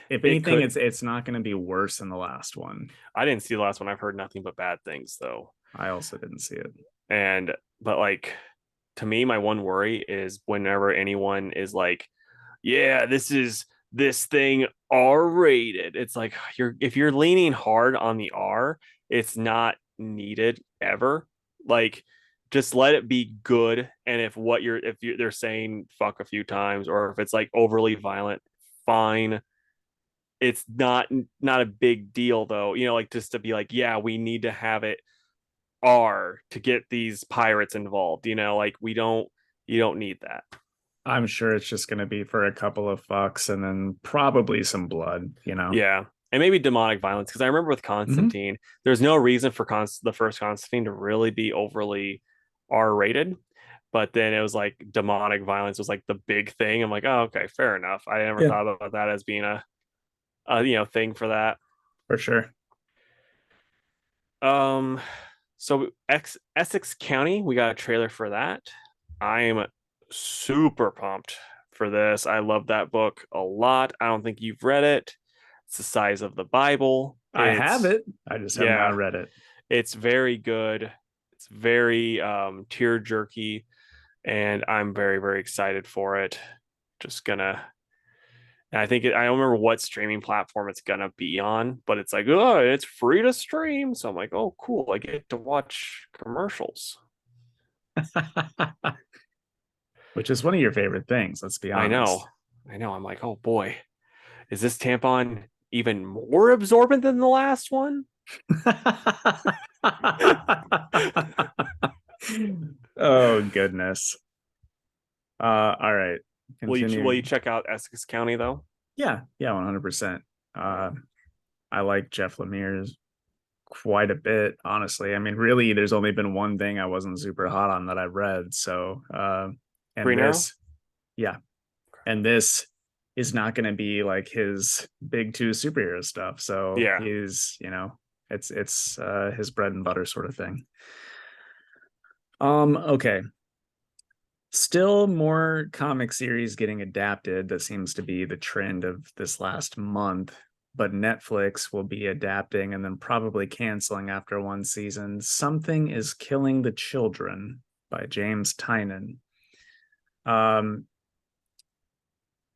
If It anything, could. it's not going to be worse than the last one. I didn't see the last one. I've heard nothing but bad things though. I also didn't see it. And but like to me, my one worry is whenever anyone is like, yeah, this is this thing R rated. It's like if you're leaning hard on the R, it's not needed ever. Like just let it be good. And they're saying fuck a few times, or if it's like overly violent, fine. It's not a big deal though. Like just to be like, yeah, we need to have it R to get these pirates involved. Like you don't need that. I'm sure it's just going to be for a couple of fucks and then probably some blood. Yeah. And maybe demonic violence. Because I remember with Mm-hmm. Constantine, there's no reason for the first Constantine to really be overly R rated. But then it was like demonic violence was like the big thing. I'm like, oh, okay, fair enough. I never Yeah, thought about that as being a thing for that. for sure. Um, so Essex County, we got a trailer for that. I am super pumped for this. I love that book a lot. I don't think you've read it. It's the size of the Bible. I have it. I just have not Yeah, read it. it's very good. It's very tear jerky, and I'm very, very excited for it. Just gonna and I don't remember what streaming platform it's gonna be on, but it's like, oh, it's free to stream. So I'm like, oh, cool. I get to watch commercials. Which is one of your favorite things, let's be I honest. know. I know. I'm like, oh boy, is this tampon even more absorbent than the last one? Oh goodness. All right. Will you Continuing. check out Essex County though? Yeah, yeah, 100%. I like Jeff Lemire's quite a bit, honestly. I mean, really, there's only been one thing I wasn't super hot on that I read. So, and Green Arrow? this, yeah, and this is not going to be like his big two superhero stuff. So Yeah. it's his bread and butter sort of thing. Okay. Still more comic series getting adapted. That seems to be the trend of this last month. But Netflix will be adapting and then probably canceling after one season. Something is Killing the Children by James Tynan. Um,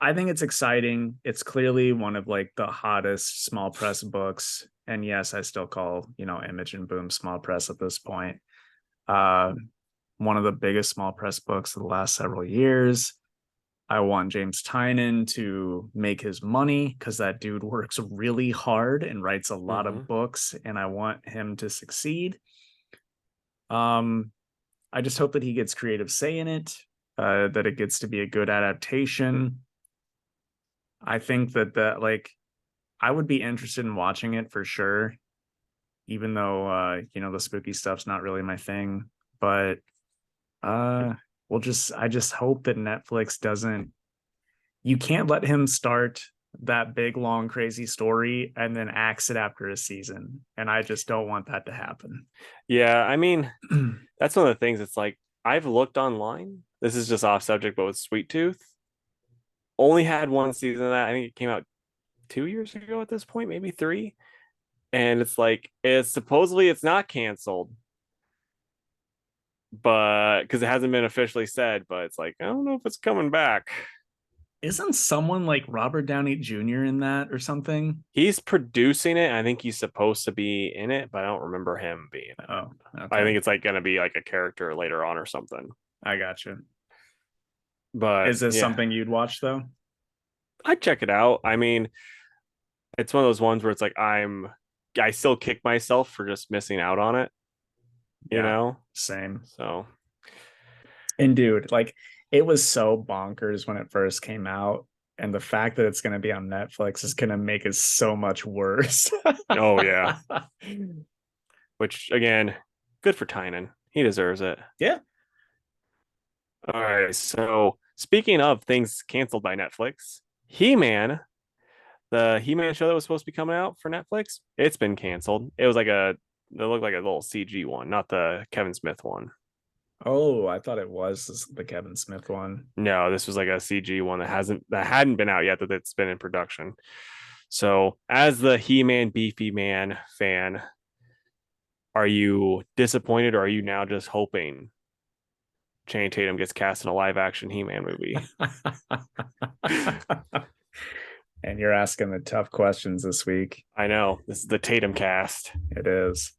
I think it's exciting. It's clearly one of like the hottest small press books. And yes, I still call, Image and Boom small press at this point. Uh, One of the biggest small press books of the last several years. I want James Tynan to make his money because that dude works really hard and writes a lot Mm-hmm. of books, and I want him to succeed. I just hope that he gets creative say in it, that it gets to be a good adaptation. I think that like I would be interested in watching it for sure, even though the spooky stuff's not really my thing. But uh I just hope that Netflix doesn't you can't let him start that big long crazy story and then axe it after a season. And I just don't want that to happen. Yeah, I mean, that's one of the things. It's like I've looked online. This is just off subject, but with Sweet Tooth, only had one season of that. I think it came out 2 years ago at this point, maybe three. And it's like it's supposedly it's not canceled, but because it hasn't been officially said, but it's like I don't know if it's coming back. Isn't someone like Robert Downey Jr. in that or something? He's producing it. I think he's supposed to be in it, but I don't remember him being in it. Oh, I okay. think it's like gonna be like a character later on or something. I got you. But Is this yeah, something you'd watch though? I'd check it out. I mean, it's one of those ones where it's like I still kick myself for just missing out on it, you Yeah, know? same. So And dude, like it was so bonkers when it first came out. And the fact that it's going to be on Netflix is going to make it so much worse. oh yeah. Which again, good for Tynan. He deserves it. Yeah. All right. So speaking of things canceled by Netflix, He-Man, the He-Man show that was supposed to be coming out for Netflix, it's been canceled. It looked like a little CG one, not the Kevin Smith one. Oh, I thought it was the Kevin Smith one. No, this was like a CG one that hadn't been out yet, that it's been in production. So, as the He-Man Beefy Man fan, are you disappointed, or are you now just hoping Channing Tatum gets cast in a live action He-Man movie? And you're asking the tough questions this week. I know this is the Tatum cast. It is.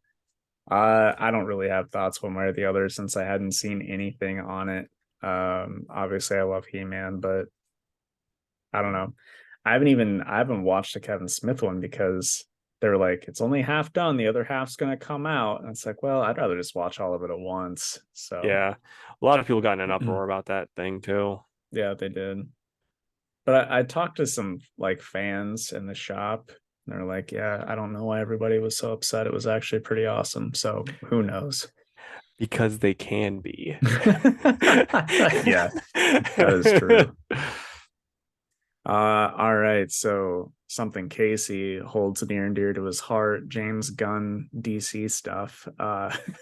I don't really have thoughts one way or the other since I hadn't seen anything on it. Obviously I love He-Man, but I don't know. I haven't watched the Kevin Smith one because they're like, it's only half done, the other half's gonna come out. And it's like, well, I'd rather just watch all of it at once. So Yeah, a lot of people got in an uproar about that thing too. yeah, they did. But I talked to some like fans in the shop. And they're like, yeah, I don't know why everybody was so upset. It was actually pretty awesome. So who knows? Because they can be. Yeah, that is true. All right. So something Casey holds near and dear to his heart, James Gunn DC stuff.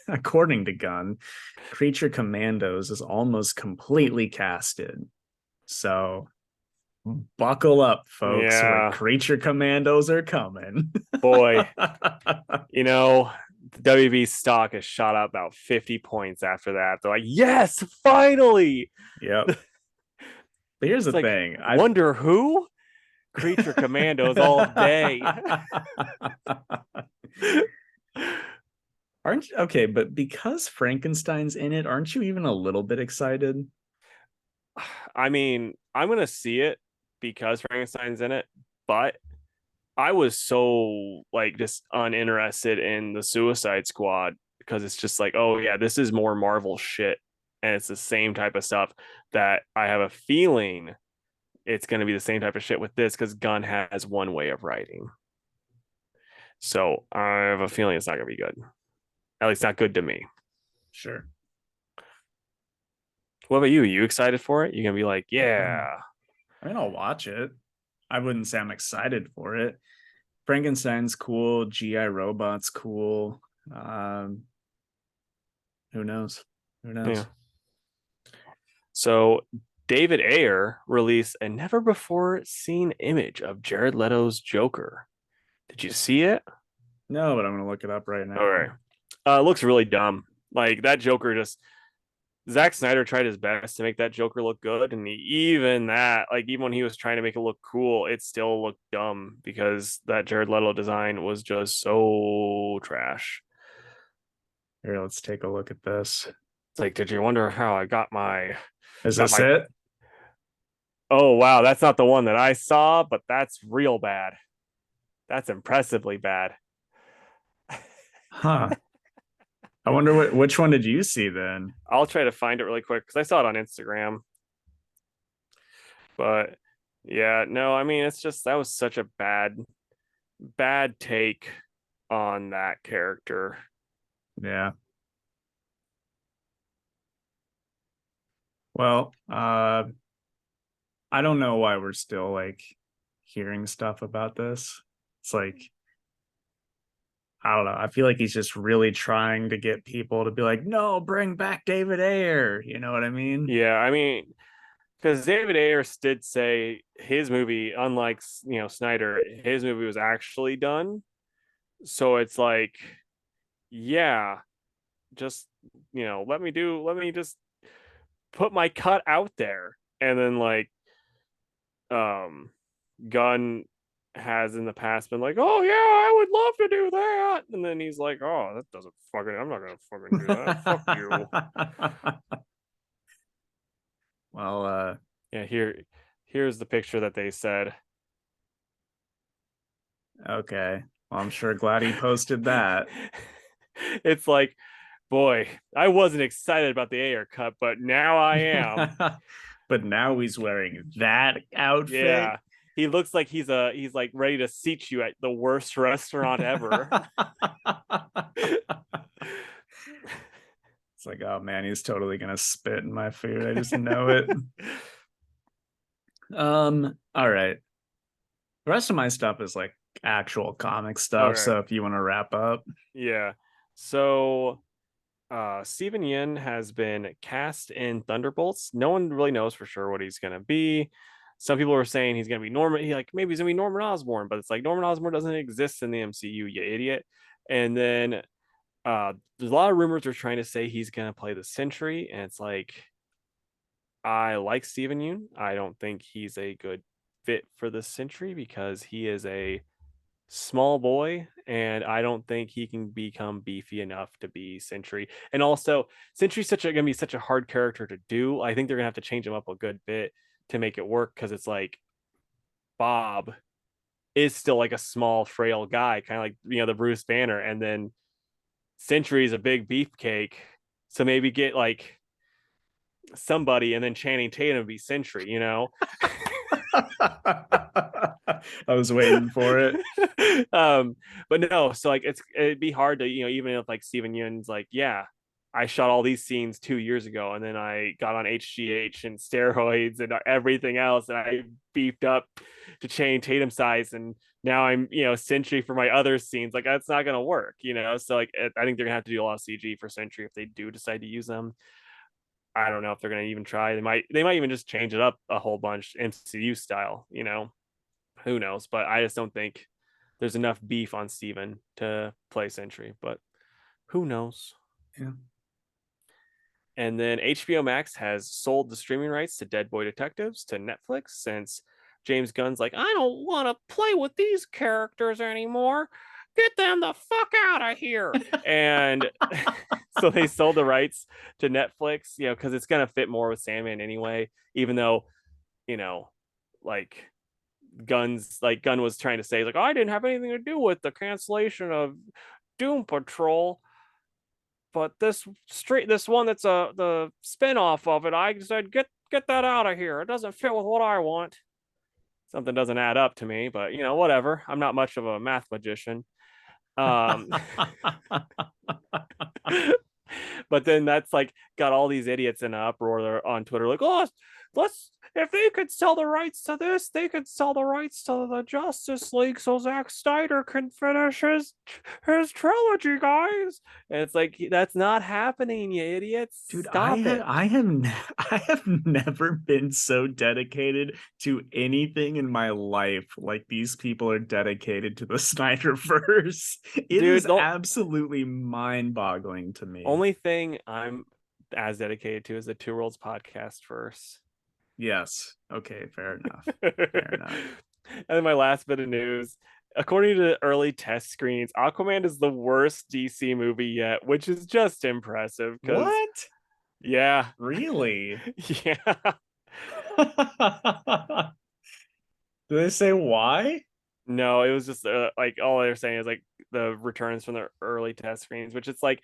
According to Gunn, Creature Commandos is almost completely casted. So buckle up, folks. Yeah, Creature Commandos are coming. boy, you know, the WB stock has shot up about 50 points after that. They're like, yes, finally. Yep. But here's the It's like, thing. I Wonder Who? Creature Commandos all day. aren't okay, but because Frankenstein's in it, aren't you even a little bit excited? I mean, I'm going to see it because Frankenstein's in it, but I was so like just uninterested in the Suicide Squad because it's just like, oh yeah, this is more Marvel shit, and it's the same type of stuff that I have a feeling it's going to be the same type of shit with this because Gunn has one way of writing. So I have a feeling it's not going to be good. At least not good to me. Sure. What about you? Are you excited for it? You're going to be like, yeah. I mean, I'll watch it. I wouldn't say I'm excited for it. Frankenstein's cool. GI Robot's cool. Who knows? Who Yeah. knows? So David Ayer released a never before seen image of Jared Leto's Joker. Did you see it? No, but I'm gonna look it up right All now. right. It looks really dumb. Like that Joker just Zack Snyder tried his best to make that Joker look good, and even that, like even when he was trying to make it look cool, it still looked dumb because that Jared Leto design was just so trash. Here, let's take a look at this. It's like, did you wonder how I Is got this my? it? Oh wow, that's not the one that I saw, but that's real bad. That's impressively bad. Huh. I wonder which one did you see then? I'll try to find it really quick because I saw it on Instagram. But yeah, no, I mean it's just that was such a bad. bad take on that character. Yeah. Well, I don't know why we're still like hearing stuff about this. It's like, I don't know. I feel like he's just really trying to get people to be like, no, bring back David Ayer. You know what I mean? Yeah, I mean, because David Ayers did say his movie, unlike Snyder, his movie was actually done. So it's like, yeah, just let me just put my cut out there, and then like, um, Gunn has in the past been like, oh yeah, I would love to do that, and then he's like, oh, that doesn't fucking, I'm not gonna fucking do that. Fuck you. Well, Yeah, here's the picture that they said. okay. Well, I'm sure glad he posted that. It's like, boy, I wasn't excited about the Ayer cut, but now I am. But now he's wearing that outfit. Yeah. He looks like he's like ready to seat you at the worst restaurant ever. It's like, oh man, he's totally gonna spit in my food. I just know it. All right. The rest of my stuff is like actual comic stuff. Okay. So if you want to wrap up, Yeah. So Steven Yin has been cast in Thunderbolts. No one really knows for sure what he's gonna be. Some people are saying he's gonna be Norman. Maybe he's gonna be Norman Osborn, but it's like Norman Osborn doesn't exist in the MCU, you idiot. And then there's a lot of rumors are trying to say he's gonna play the Sentry, and it's like, I like Steven Yeun. I don't think he's a good fit for the Sentry because he is a small boy, and I don't think he can become beefy enough to be Sentry. And also, Sentry's gonna be such a hard character to do. I think they're gonna have to change him up a good bit to make it work because it's like Bob is still like a small, frail guy, kind of like the Bruce Banner, and then Sentry is a big beefcake. So maybe get like somebody, and then Channing Tatum be Sentry, you know? I was waiting for it. um, but no, so like it'd be hard to, even if like Steven Yeun's like, yeah, I shot all these scenes 2 years ago, and then I got on HGH and steroids and everything else, and I beefed up to Channing Tatum size, and now I'm Sentry for my other scenes. Like that's not gonna work, So like I think they're gonna have to do a lot of CG for Sentry if they do decide to use them. I don't know if they're gonna even try. They might even just change it up a whole bunch MCU style, who knows? But I just don't think there's enough beef on Steven to play Sentry, but who knows? Yeah. And then HBO Max has sold the streaming rights to Dead Boy Detectives to Netflix since James Gunn's like, I don't want to play with these characters anymore. Get them the fuck out of here. And so they sold the rights to Netflix, because it's going to fit more with Sandman anyway, even though, you know, like Gunn was trying to say, like, oh, I didn't have anything to do with the cancellation of Doom Patrol, but this one that's the spinoff of it, I said get that out of here. It doesn't fit with what I want. Something doesn't add up to me, but whatever. I'm not much of a math magician. Um, but then that's like got all these idiots in an uproar on Twitter, like, oh, let's if they could sell the rights to this, they could sell the rights to the Justice League so Zack Snyder can finish his trilogy, guys. And it's like that's not happening, you idiots. Dude, Stop it. I have never been so dedicated to anything in my life like these people are dedicated to the Snyderverse. It Dude, is the absolutely mind-boggling to me. only thing I'm as dedicated to is the Two Worlds podcast first. Yes. Okay, fair enough. Fair enough. And then my last bit of news. According to early test screenings, Aquaman is the worst DC movie yet, which is just impressive because, What? yeah. Really? Yeah. Do they say why? No, it was just like all they're saying is like the returns from the early test screenings, which it's like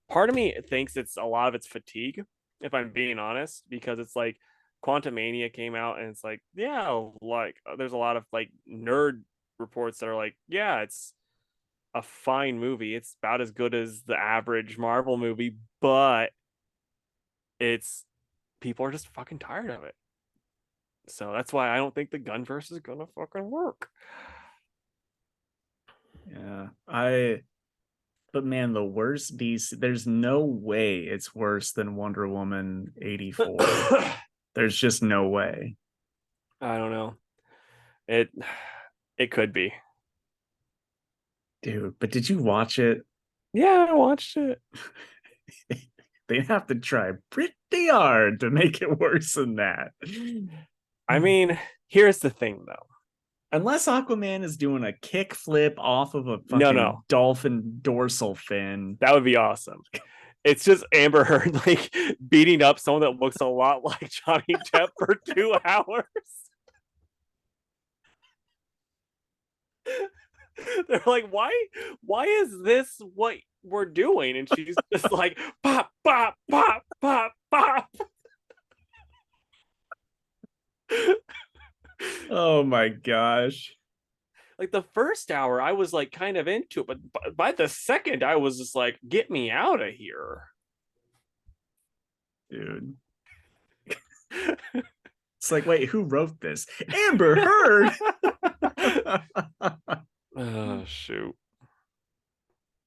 part of me thinks it's a lot of it's fatigue, if I'm being honest, because it's like Quantumania came out and it's like, yeah, like there's a lot of like nerd reports that are like, yeah, it's a fine movie. It's about as good as the average Marvel movie, but it's people are just fucking tired of it. So that's why I don't think the Gunverse is gonna fucking work. Yeah. But man, the worst DC, there's no way it's worse than Wonder Woman 84. I There's just no way. don't know. It it could be. Dude, but did you watch it? Yeah, I watched it. They have to try pretty hard to make it worse than that. I mean, here's the thing though. Unless Aquaman is doing a kick flip off of a No, fucking no, dolphin dorsal fin. that would be awesome. It's just Amber Heard like beating up someone that looks a lot like Johnny Depp for 2 hours. They're like, why is this what we're doing? And she's just like, pop, pop, pop, pop, pop. Oh my gosh. Like the first hour, I was like kind of into it, but by the second, I was just like, get me out of here. Dude. It's like, wait, who wrote this? Amber Heard. Oh shoot.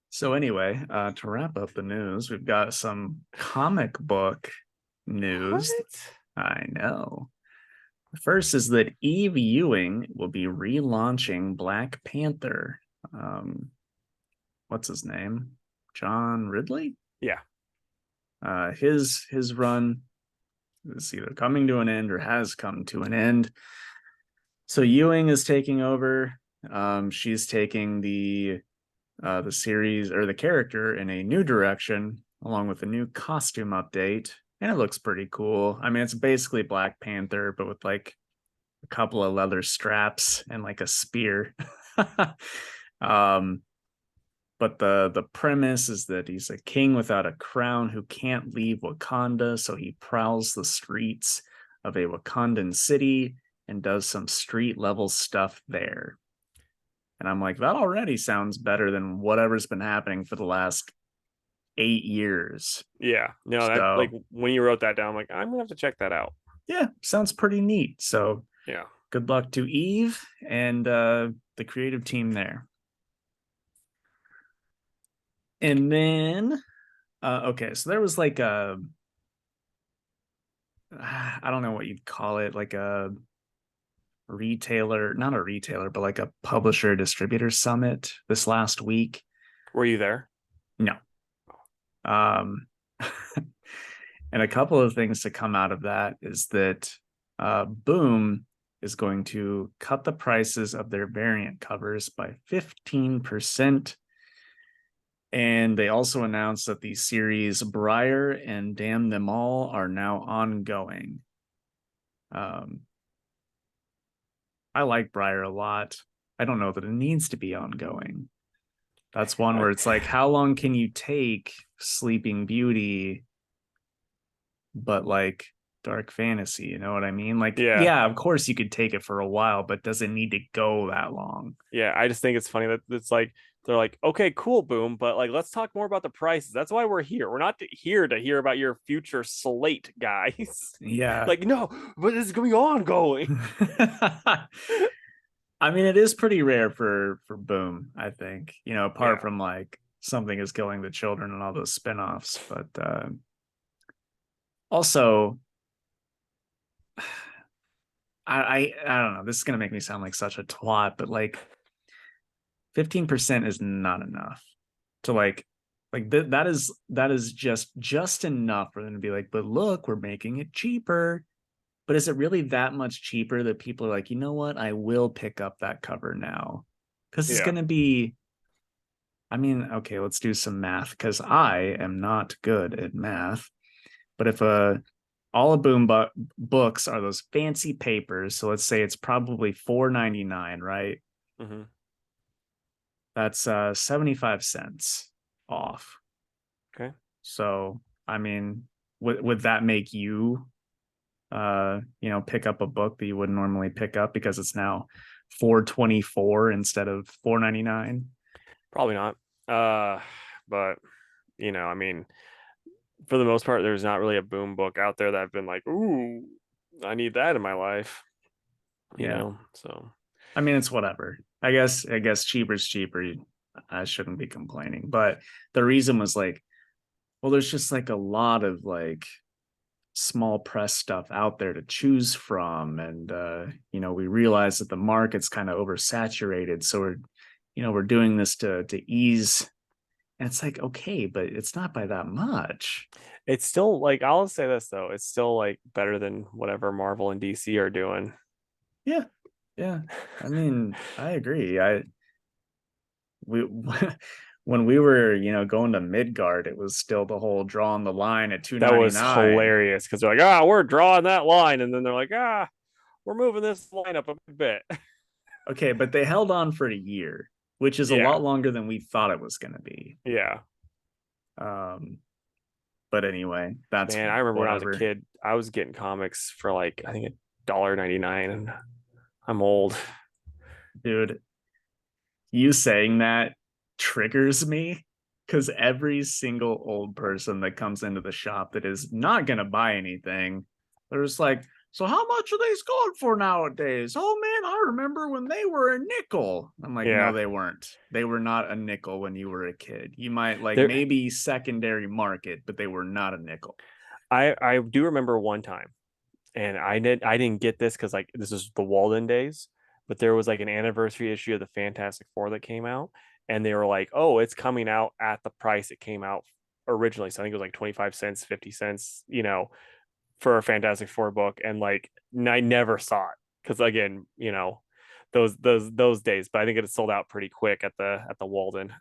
So anyway, to wrap up the news, we've got some comic book news. What? I know. The first is that Eve Ewing will be relaunching Black Panther. What's his name? John Ridley? Yeah. His run is either coming to an end or has come to an end. So Ewing is taking over. She's taking the series or the character in a new direction, along with a new costume update, and it looks pretty cool. I mean, it's basically Black Panther, but with like a couple of leather straps and like a spear. um, but the premise is that he's a king without a crown who can't leave Wakanda, so he prowls the streets of a Wakandan city and does some street level stuff there. And I'm like, that already sounds better than whatever's been happening for the last 8 years. Yeah. No, that like So when you wrote that down, I'm like, I'm gonna have to check that out. yeah, sounds pretty neat. So Yeah. good luck to Eve and the creative team there. And then, okay, so there was like a, I don't know what you'd call it, like a retailer, not a retailer, but like a publisher distributor summit this last week. Were you there? No. Um, and a couple of things to come out of that is that Boom is going to cut the prices of their variant covers by 15%. And they also announced that the series Briar and Damn Them All are now ongoing. I like Briar a lot. I don't know that it needs to be ongoing. That's one where it's like, how long can you take Sleeping Beauty, but like dark fantasy? You know what I mean? Like, Yeah. yeah, of course you could take it for a while, but does it need to go that long? Yeah. I just think it's funny that it's like they're like, okay, cool, Boom, but like let's talk more about the prices. That's why we're here. We're not here to hear about your future slate, guys. Yeah. Like, no, but it's going ongoing. I mean, it is pretty rare for Boom, I think, you know, apart Yeah. from like Something Is Killing the Children and all those spin-offs. But also, I don't know, this is gonna make me sound like such a twat, but like 15% is not enough to that is just enough for them to be like, but look, we're making it cheaper. But is it really that much cheaper that people are like, you know what? I will pick up that cover now. Because it's Yeah. going to be, I mean, okay, let's do some math because I am not good at math. But if all of books are those fancy papers, so let's say it's probably $4.99, right? Mm-hmm. That's 75 cents off. Okay. So, I mean, would that make you pick up a book that you wouldn't normally pick up because it's now 424 instead of 499. Probably not. But I mean, for the most part, there's not really a boom book out there that I've been like, ooh, I need that in my life. Yeah. So I mean, it's whatever. I guess cheaper's cheaper. I shouldn't be complaining. But the reason was like, well, there's just like a lot of like small press stuff out there to choose from. And we realize that the market's kind of oversaturated. So we're doing this to ease. And it's like, okay, but it's not by that much. it's still like I'll say this though, it's still like better than whatever Marvel and DC are doing. Yeah. Yeah. I mean, I agree. We when we were, going to Midgard, it was still the whole drawing the line at That was 299. hilarious because they're like, we're drawing that line, and then they're like, we're moving this line up a bit. Okay, but they held on for a year, which is a Yeah, lot longer than we thought it was going to be. yeah. Um, but anyway, that's Man, I remember when I was a whatever. kid, I was getting comics for like I think $1.99, and I'm old. Dude, you saying that triggers me because every single old person that comes into the shop that is not going to buy anything, they're just like, so how much are these going for nowadays? Oh man, I remember when they were a nickel. I'm like, no, Yeah, they weren't. They were not a nickel when you were a kid. You might like there. maybe secondary market, but they were not a nickel. I do remember one time, and I didn't get this because like this is the Walden days, but there was like an anniversary issue of the Fantastic Four that came out, and they were like, oh, it's coming out at the price it came out originally. So I think it was like 25 cents, 50 cents, for a Fantastic Four book, and like I never saw it because again, those days. But I think it sold out pretty quick at the Walden.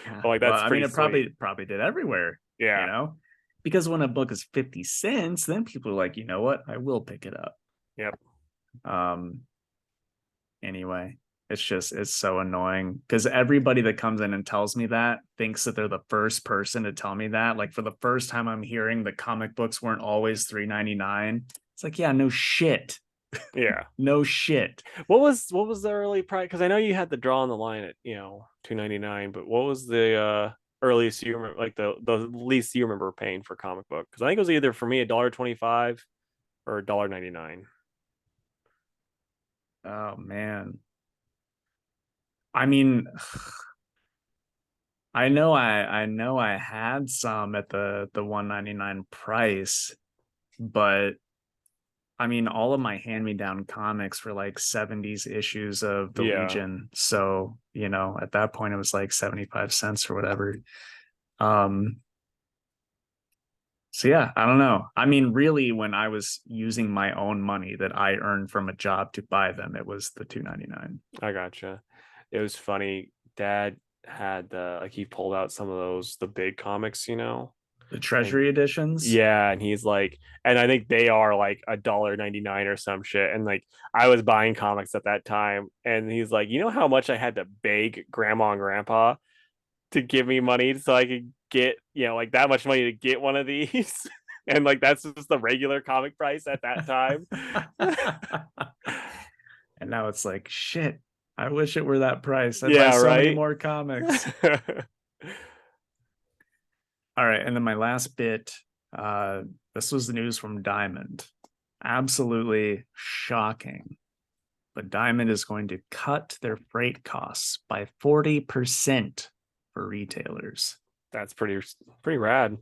Yeah. But like Well, that's I mean, pretty it sweet. probably did everywhere, you Yeah. know, because when a book is 50 cents, then people are like, you know what, I will pick it up. Yep. Um, anyway, it's so annoying because everybody that comes in and tells me that thinks that they're the first person to tell me that. Like for the first time, I'm hearing the comic books weren't always 3.99. It's like, yeah, no shit, Yeah. no shit. What was the early price? Because I know you had the draw on the line at 2.99, but what was the earliest you remember, like the least you remember paying for a comic book? Because I think it was either for me $1.25 or $1.99. Oh man, I mean, I know I had some at the 199 price, but I mean all of my hand-me-down comics were like 70s issues of the Yeah. Legion. So, at that point it was like 75 cents or whatever. Um so yeah, I don't know. I mean, really when I was using my own money that I earned from a job to buy them, it was the 299. I gotcha. It was funny. Dad had like he pulled out some of those the big comics. The And treasury editions. yeah, and he's like, and I think they are like $1.99 or some shit. And like I was buying comics at that time, and he's like, you know how much I had to beg grandma and grandpa to give me money so I could get, like that much money to get one of these. And like that's just the regular comic price at that time. And now it's like, shit, I wish it were that price. I'd buy Yeah, so many right. more comics. All right. And then my last bit, uh, this was the news from Diamond. Absolutely shocking. But Diamond is going to cut their freight costs by 40% for retailers. That's pretty rad.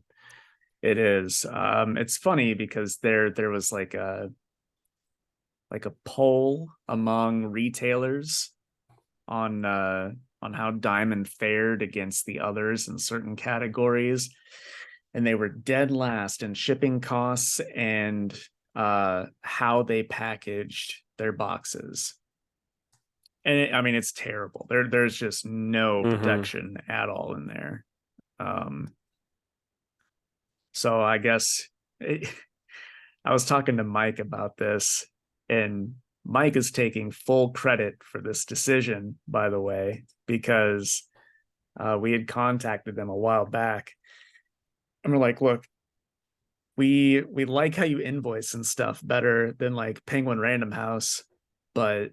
It is. It's funny because there was like a poll among retailers on on how Diamond fared against the others in certain categories, and they were dead last in shipping costs and how they packaged their boxes. And I mean, it's terrible. There's just no Mm-hmm. protection at all in there. Um, so I guess I was talking to Mike about this, and Mike is taking full credit for this decision, by the way, because we had contacted them a while back, and we're like, "Look, we like how you invoice and stuff better than like Penguin Random House, but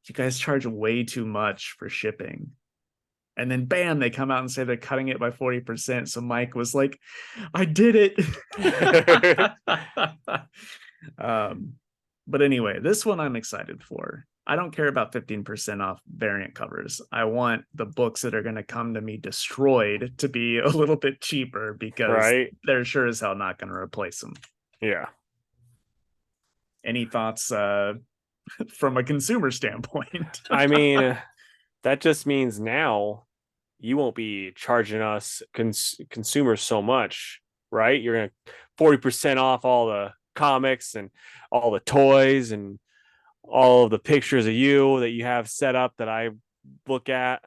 you guys charge way too much for shipping. And then bam, they come out and say they're cutting it by 40%. So Mike was like, I did it. But anyway, this one I'm excited for. I don't care about 15% off variant covers. I want the books that are going to come to me destroyed to be a little bit cheaper because Right? they're sure as hell not going to replace them. Yeah. Any thoughts from a consumer standpoint? I mean, that just means now you won't be charging us consumers so much, right? You're going to 40% off all the comics and all the toys and all of the pictures of you that you have set up that I look at.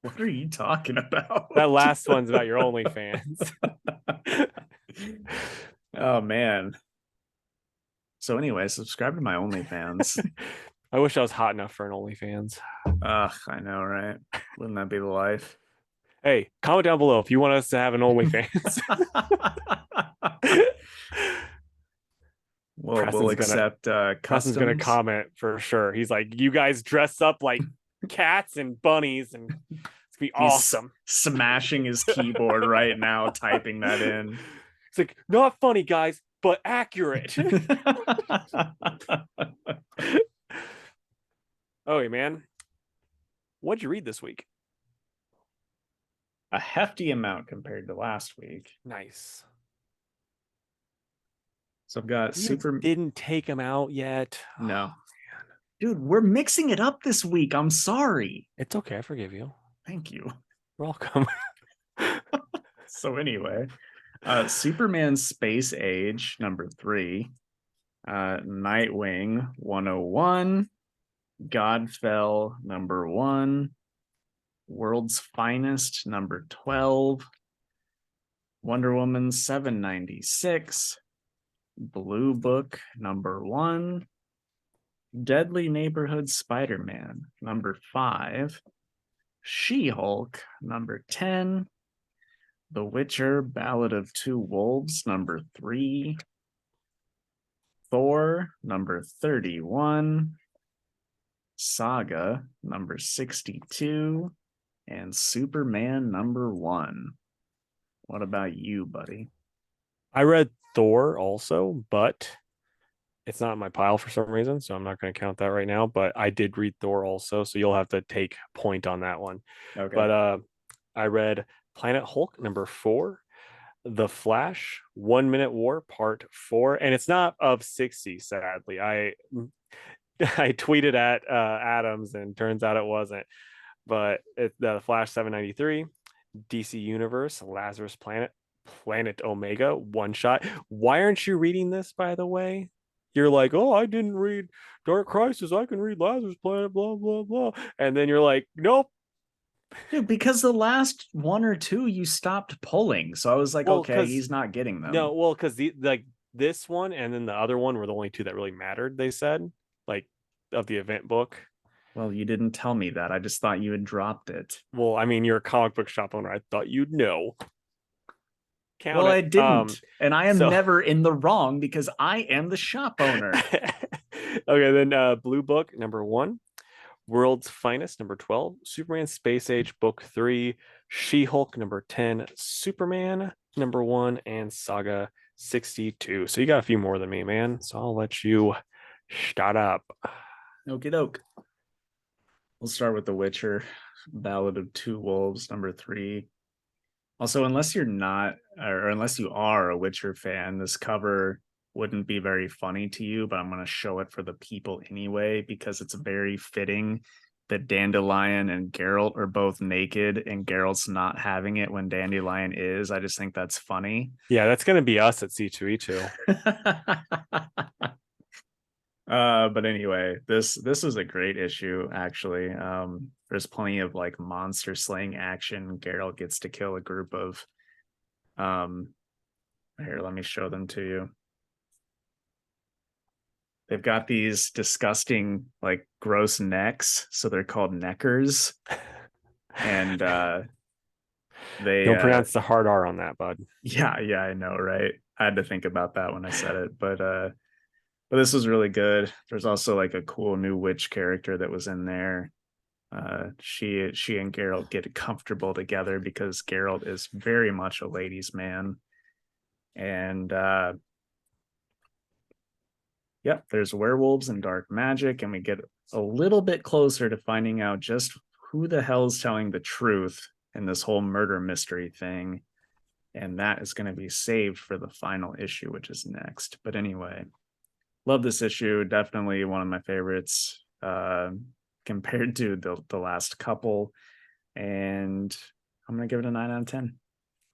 What are you talking about? That last one's about your OnlyFans. Oh man. So anyway, subscribe to my OnlyFans. I wish I was hot enough for an OnlyFans. Ugh, I know, right? Wouldn't that be the life? Hey, comment down below if you want us to have an OnlyFans. We'll accept Preston's gonna customs. comment for sure. He's like, you guys dress up like cats and bunnies, and it's gonna be awesome. Smashing his keyboard right now, typing that in. It's like, not funny, guys, but accurate. Oh, man. What'd you read this week? A hefty amount compared to last week. Nice. So I've got didn't take him out yet. No. Oh, dude, we're mixing it up this week. I'm sorry. It's okay. I forgive you. Thank you. Welcome. So anyway, Superman Space Age #3, Nightwing 101, Godfell #1, World's Finest #12, Wonder Woman 796, Bluebook #1, Deadly Neighborhood Spider-Man #5, She-Hulk #10, The Witcher Ballad of Two Wolves #3, Thor #31, Saga #62, and Superman #1. What about you, buddy? I read Thor also, but it's not in my pile for some reason, so I'm not going to count that right now. But I did read Thor also, so you'll have to take point on that one. Okay. But I read Planet Hulk #4, The Flash, 1 Minute War Part 4, and it's not of 60, sadly. I tweeted at Adams, and turns out it wasn't. But it's the Flash 793, DC Universe, Lazarus Planet Omega, one shot. Why aren't you reading this, by the way? You're like, oh, I didn't read Dark Crisis. I can read Lazarus Planet, blah, blah, blah. And then you're like, nope. Dude, because the last one or two you stopped pulling. So I was like, okay, he's not getting them. No, well, because like this one and then the other one were the only two that really mattered, they said, like of the event book. Well, you didn't tell me that. I just thought you had dropped it. Well, I mean, you're a comic book shop owner. I thought you'd know. Well, I didn't. And I am never in the wrong because I am the shop owner. Okay, then Bluebook #1, World's Finest #12, Superman Space Age Book 3, She-Hulk #10, Superman #1, and Saga 62. So you got a few more than me, man. So I'll let you start up. Okie doke. We'll start with The Witcher, Ballad of Two Wolves #3. Also, unless you're not, or unless you are a Witcher fan, this cover wouldn't be very funny to you, but I'm going to show it for the people anyway, because it's very fitting that Dandelion and Geralt are both naked and Geralt's not having it when Dandelion is. I just think that's funny. Yeah, that's going to be us at C2E2. But anyway, this is a great issue, actually. There's plenty of like monster slaying action. Geralt gets to kill a group of here, let me show them to you. They've got these disgusting, like, gross necks, so they're called neckers. And they don't pronounce the hard R on that, bud. Yeah, I know, right? I had to think about that when I said it, but But this was really good. There's also like a cool new witch character that was in there. She and Geralt get comfortable together because Geralt is very much a ladies' man. And yep, there's werewolves and dark magic, and we get a little bit closer to finding out just who the hell's telling the truth in this whole murder mystery thing. And that is going to be saved for the final issue, which is next. But anyway, love this issue. Definitely one of my favorites compared to the last couple. And I'm going to give it a 9 out of 10.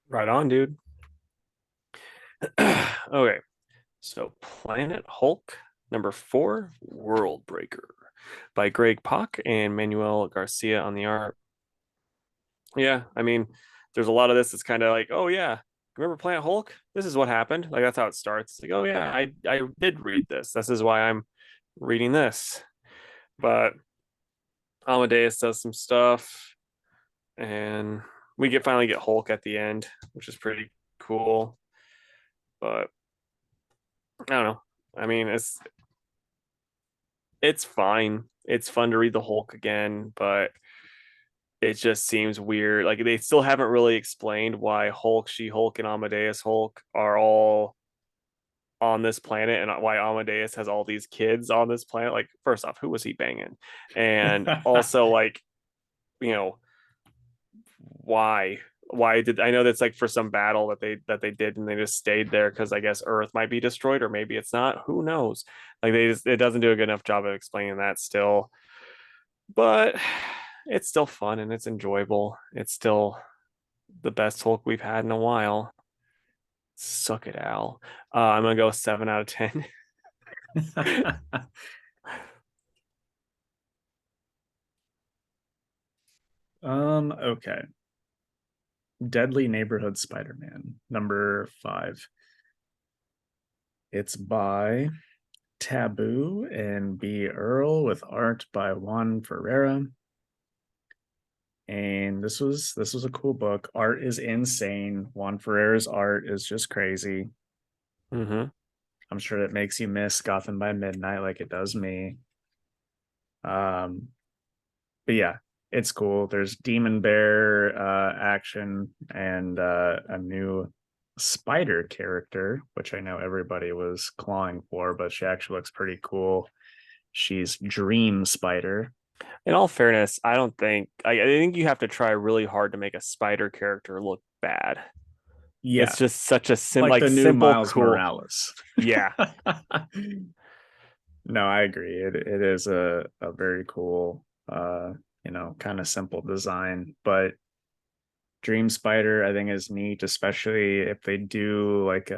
Right on, dude. Okay. So Planet Hulk #4, World Breaker by Greg Pak and Manuel Garcia on the art. Yeah, I mean, there's a lot of this that's kind of like, oh yeah, remember Planet Hulk? This is what happened. Like that's how it starts. It's like, oh yeah, I did read this. This is why I'm reading this. But Amadeus does some stuff, and we finally get Hulk at the end, which is pretty cool. But I don't know. I mean, it's fine. It's fun to read the Hulk again, but it just seems weird. Like they still haven't really explained why Hulk, She-Hulk, and Amadeus Hulk are all on this planet and why Amadeus has all these kids on this planet. Like, first off, who was he banging? And also, like, you know, why? Why did I know that's like for some battle that they did and they just stayed there because I guess Earth might be destroyed or maybe it's not. Who knows? Like it doesn't do a good enough job of explaining that still. But it's still fun and it's enjoyable. It's still the best Hulk we've had in a while. Suck it, Al. I'm gonna go 7 out of 10. Okay. Deadly Neighborhood Spider-Man #5. It's by Taboo and B. Earl with art by Juan Ferreira. And this was a cool book. Art is insane. Juan Ferreira's art is just crazy. Mm-hmm. I'm sure it makes you miss Gotham by Midnight like it does me. But yeah, it's cool. There's Demon Bear action and a new spider character, which I know everybody was clawing for, but she actually looks pretty cool. She's Dream Spider. In all fairness, I don't think I think you have to try really hard to make a spider character look bad. Yeah, It's just such a like the new simple, Miles cool. Morales. Yeah. No, I agree. It is a very cool kind of simple design, but Dream Spider I think is neat, especially if they do like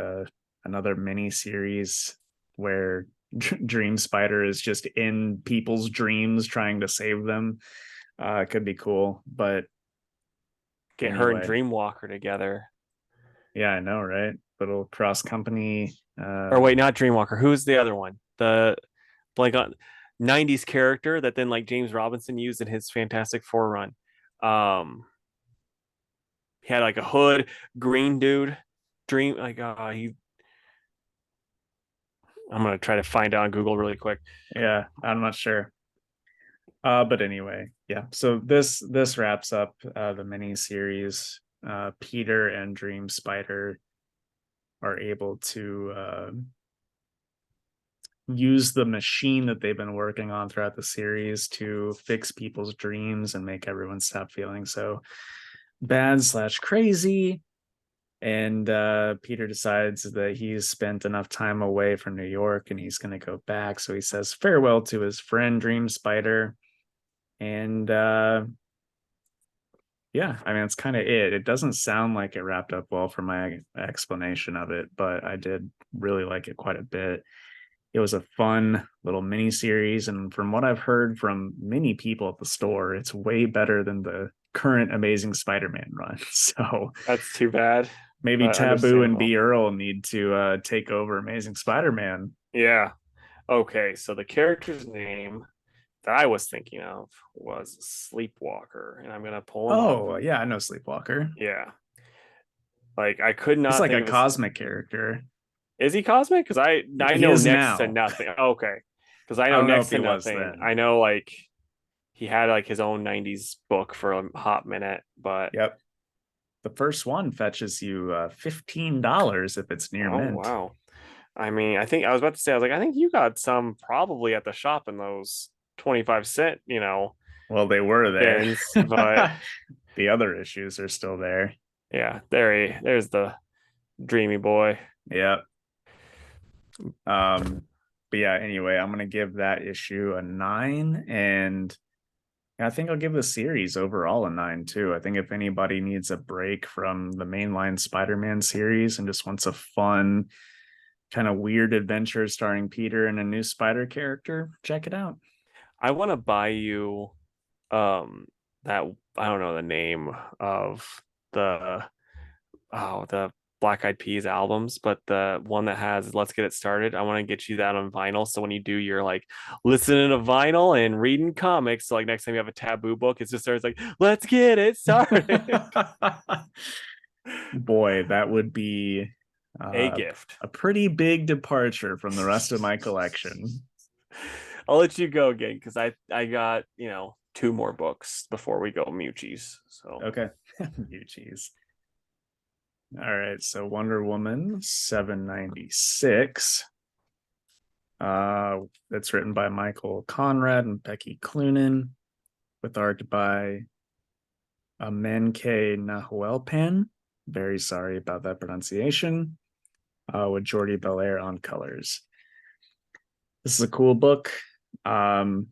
another mini series where Dream Spider is just in people's dreams trying to save them. It could be cool, but Get her and anyway, Dreamwalker together. yeah, I know, right? Little cross company. Or wait, not Dreamwalker. Who's the other one? The blank on 90s character that then like James Robinson used in his Fantastic Four run. He had like a hood, green dude, dream like he I'm gonna try to find out on Google really quick. Yeah, I'm not sure. But anyway, yeah. So this wraps up the mini series. Peter and Dream Spider are able to use the machine that they've been working on throughout the series to fix people's dreams and make everyone stop feeling so bad/crazy. And Peter decides that he's spent enough time away from New York and he's going to go back. So he says farewell to his friend Dream Spider. And yeah, I mean, it's kind of it. It doesn't sound like it wrapped up well for my explanation of it, but I did really like it quite a bit. It was a fun little mini series, and from what I've heard from many people at the store, it's way better than the current Amazing Spider-Man run. So That's too bad, maybe but Taboo and B understandable. Earl need to take over Amazing Spider-Man. Yeah. Okay, so the character's name that I was thinking of was Sleepwalker, and I'm gonna pull him up. Oh yeah, I know Sleepwalker. Yeah. Like I could He's not like think a of his cosmic character. Is he cosmic? Because I He know is next to now. nothing. Okay, because I I know don't know next if to he was nothing. then. I know like he had like his own '90s book for a hot minute, but Yep. The first one fetches you $15 if it's near oh mint. wow. I mean, I think I was about to say, I was like, I think you got some probably at the shop in those 25 cent, Well, they were there. bins, but The other issues are still there. yeah, there's the dreamy boy. Yep. Um, but yeah, anyway, I'm gonna give that issue a 9, and I think I'll give the series overall a 9 too. I think if anybody needs a break from the mainline Spider-Man series and just wants a fun, kind of weird adventure starring Peter and a new spider character, check it out. I want to buy you um that I don't know the name of the the Black Eyed Peas albums, but the one that has Let's Get It Started, I want to get you that on vinyl. So when you do your like listening to vinyl and reading comics, so like next time you have a taboo book, it's just starts like, let's get it started. Boy, that would be A uh, gift. a pretty big departure from the rest of my collection. I'll let you go again because I got, two more books before we go Muchies. So Okay. New cheese. All right. So Wonder Woman 796. That's written by Michael Conrad and Becky Cloonan, with art by Menke Nahuelpan. Very sorry about that pronunciation. With Jordi Belair on colors. This is a cool book. Um,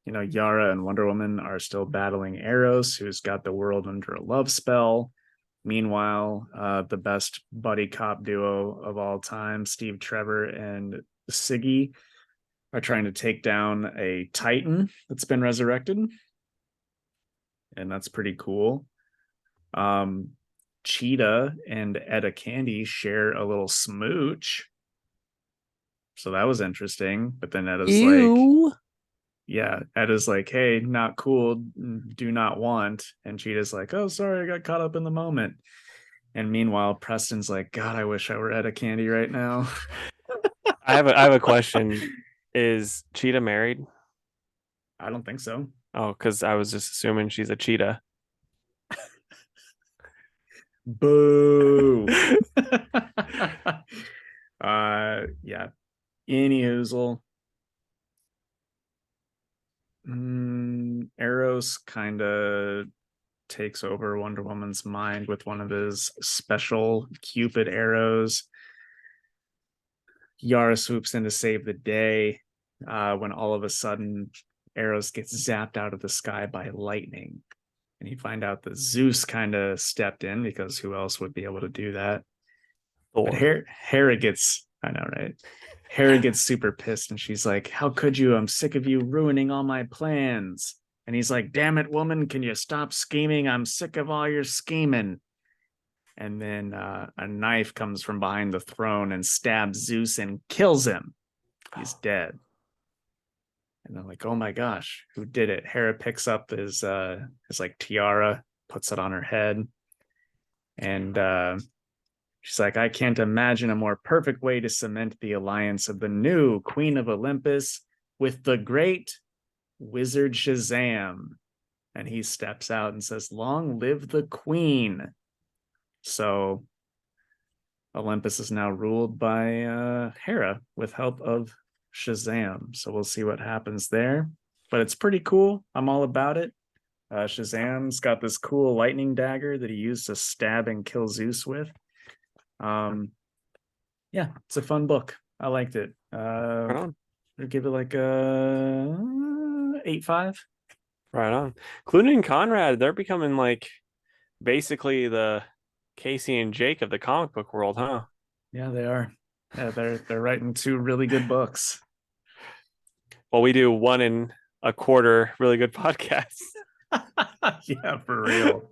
Yara and Wonder Woman are still battling Eros, who's got the world under a love spell. Meanwhile, the best buddy cop duo of all time, Steve Trevor and Siggy, are trying to take down a Titan that's been resurrected. And that's pretty cool. Um, Cheetah and Etta Candy share a little smooch. So that was interesting. But then Etta's like, ew. yeah, Etta's like, hey, not cool, do not want. And Cheetah's like, oh, sorry, I got caught up in the moment. And meanwhile, Preston's like, God, I wish I were Etta Candy right now. I have a question. Is Cheetah married? I don't think so. Oh, because I was just assuming she's a cheetah. Boo. Yeah. Any Hoozle. Eros kind of takes over Wonder Woman's mind with one of his special Cupid arrows. Yara swoops in to save the day when all of a sudden Eros gets zapped out of the sky by lightning. And you find out that Zeus kind of stepped in because who else would be able to do that? But Thor. Hera gets, I know, right? Hera gets super pissed and she's like, how could you? I'm sick of you ruining all my plans. And he's like, damn it, woman, can you stop scheming? I'm sick of all your scheming. And then a knife comes from behind the throne and stabs Zeus and kills him. He's dead. And they're like, oh my gosh, who did it? Hera picks up his like tiara, puts it on her head, and she's like, I can't imagine a more perfect way to cement the alliance of the new Queen of Olympus with the great wizard Shazam. And he steps out and says, long live the queen. So Olympus is now ruled by Hera with help of Shazam. So we'll see what happens there. But it's pretty cool. I'm all about it. Shazam's got this cool lightning dagger that he used to stab and kill Zeus with. Yeah, it's a fun book. I liked it. Right on. I'd give it like a 8.5. Right on. Clooney and Conrad, they're becoming like basically the Casey and Jake of the comic book world, huh? Yeah, they are. Yeah, they're writing two really good books. Well, we do one and a quarter really good podcasts. Yeah, for real.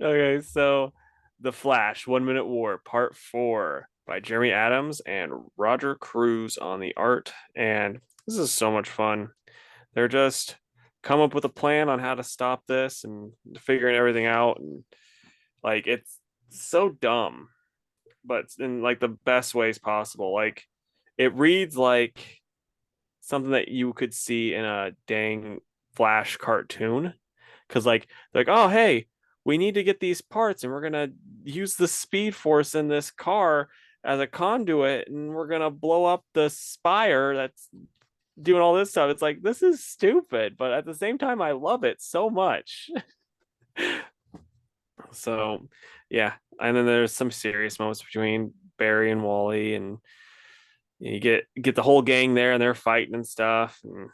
Okay, so The Flash, 1 Minute War, Part 4 by Jeremy Adams and Roger Cruz on the art. And this is so much fun. They're just come up with a plan on how to stop this and figuring everything out. And like, it's so dumb, but in like the best ways possible. Like it reads like something that you could see in a dang Flash cartoon. Cause like, oh hey, we need to get these parts and we're gonna use the speed force in this car as a conduit and we're gonna blow up the spire that's doing all this stuff. It's like this is stupid, but at the same time I love it so much. So yeah. And then there's some serious moments between Barry and Wally, and you get the whole gang there and they're fighting and stuff. And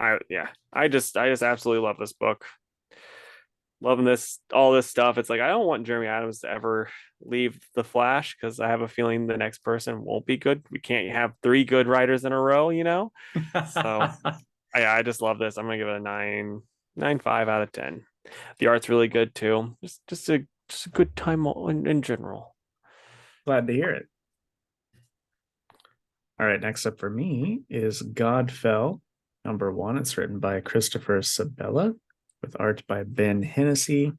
I just absolutely love this book. Loving this all this stuff. It's like I don't want Jeremy Adams to ever leave the Flash because I have a feeling the next person won't be good. We can't have three good writers in a row, you know. So I just love this. I'm gonna give it a 9.5 out of 10. The art's really good too. Just a good time in general. Glad to hear it. All right, next up for me is Godfell, #1. It's written by Christopher Sabella with art by Ben Hennessy.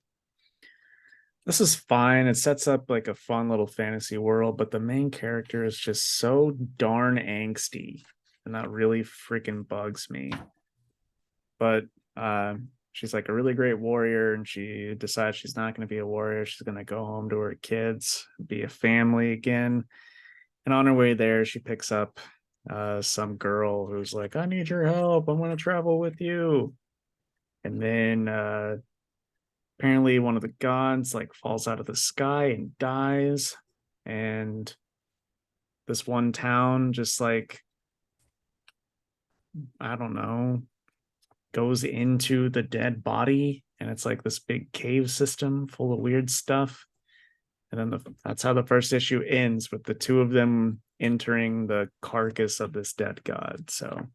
This is fine. It sets up like a fun little fantasy world, but the main character is just so darn angsty, and that really freaking bugs me. But she's like a really great warrior, and she decides she's not going to be a warrior. She's going to go home to her kids, be a family again. And on her way there, she picks up some girl who's like, I need your help. I want to travel with you. And then apparently one of the gods like falls out of the sky and dies. And this one town just like, I don't know, goes into the dead body. And it's like this big cave system full of weird stuff. And then that's how the first issue ends, with the two of them entering the carcass of this dead god. So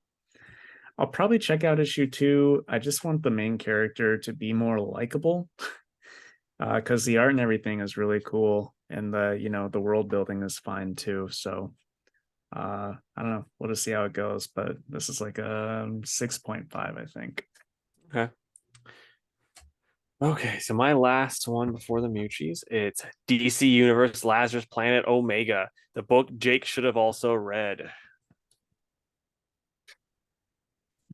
I'll probably check out issue 2. I just want the main character to be more likable, because the art and everything is really cool, and the world building is fine too. So I don't know. We'll just see how it goes, but this is like a 6.5, I think. Okay. Okay, so my last one before the Muchies, it's DC Universe Lazarus Planet Omega, the book Jake should have also read.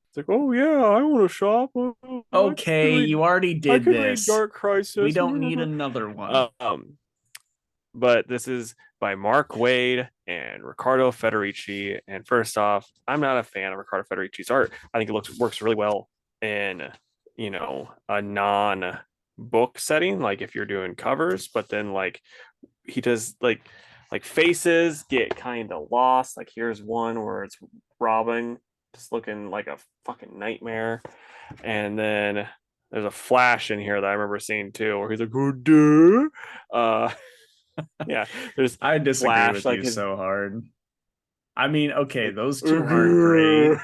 It's like, oh yeah, I want to shop. Okay, you already I did can read this. Dark We Crisis. don't need another one. But this is by Mark Waid and Riccardo Federici. And first off, I'm not a fan of Riccardo Federici's art. I think it works really well in a non book setting, like if you're doing covers, but then like he does like faces get kind of lost. Like here's one where it's Robin just looking like a fucking nightmare, and then there's a flash in here that I remember seeing too, where he's like, "Oh, duh." Yeah, there's I disagree Flash with like you his so hard. I mean, okay, like, those two aren't great.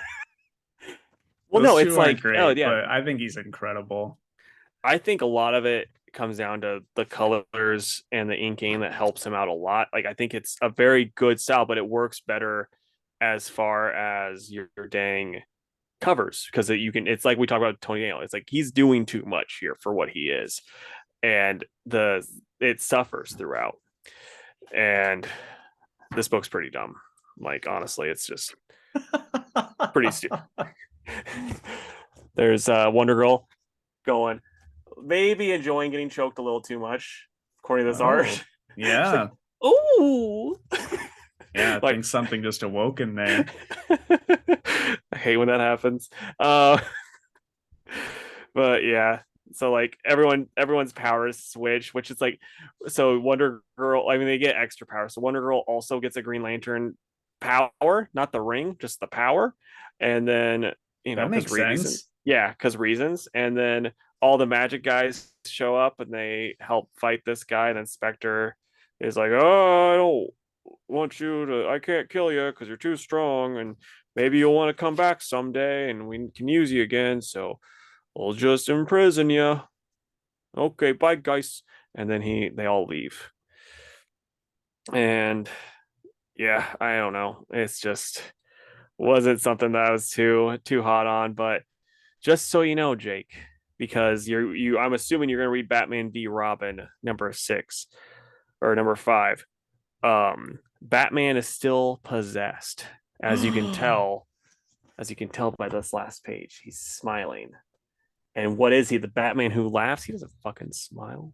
well, Those no, it's two aren't like, oh great, yeah, but I think he's incredible. I think a lot of it comes down to the colors and the inking that helps him out a lot. Like I think it's a very good style, but it works better as far as your dang covers, because it's like we talk about Tony Daniel. It's like he's doing too much here for what he is, and it suffers throughout. And this book's pretty dumb. Like honestly, it's just pretty stupid. There's Wonder Girl going, maybe enjoying getting choked a little too much, according to this art. Oh, yeah. Like, ooh. Yeah, I Like think something just awoke in there. I hate when that happens. But yeah, so like everyone's powers switch, which is like, so Wonder Girl, I mean they get extra power. So Wonder Girl also gets a Green Lantern power, not the ring, just the power. And then That because makes reasons. sense. Yeah, because reasons. And then all the magic guys show up and they help fight this guy. And then Spectre is like, oh, I don't want you to, I can't kill you because you're too strong. And maybe you'll want to come back someday and we can use you again. So we'll just imprison you. Okay, bye, guys. And then they all leave. And yeah, I don't know. It's just wasn't something that I was too hot on. But just so you know, Jake, because I'm assuming you're gonna read Batman v Robin #6 or #5. Batman is still possessed, as you can tell, by this last page. He's smiling. And what is he? The Batman who laughs? He doesn't fucking smile.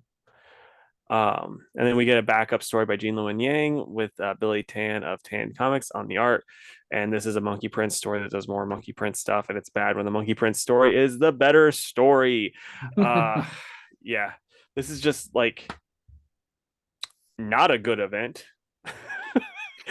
And then we get a backup story by Jean Lewin Yang with Billy Tan of Tan Comics on the art. And this is a Monkey Prince story that does more Monkey Prince stuff. And it's bad when the Monkey Prince story is the better story. Uh, yeah, this is just like not a good event.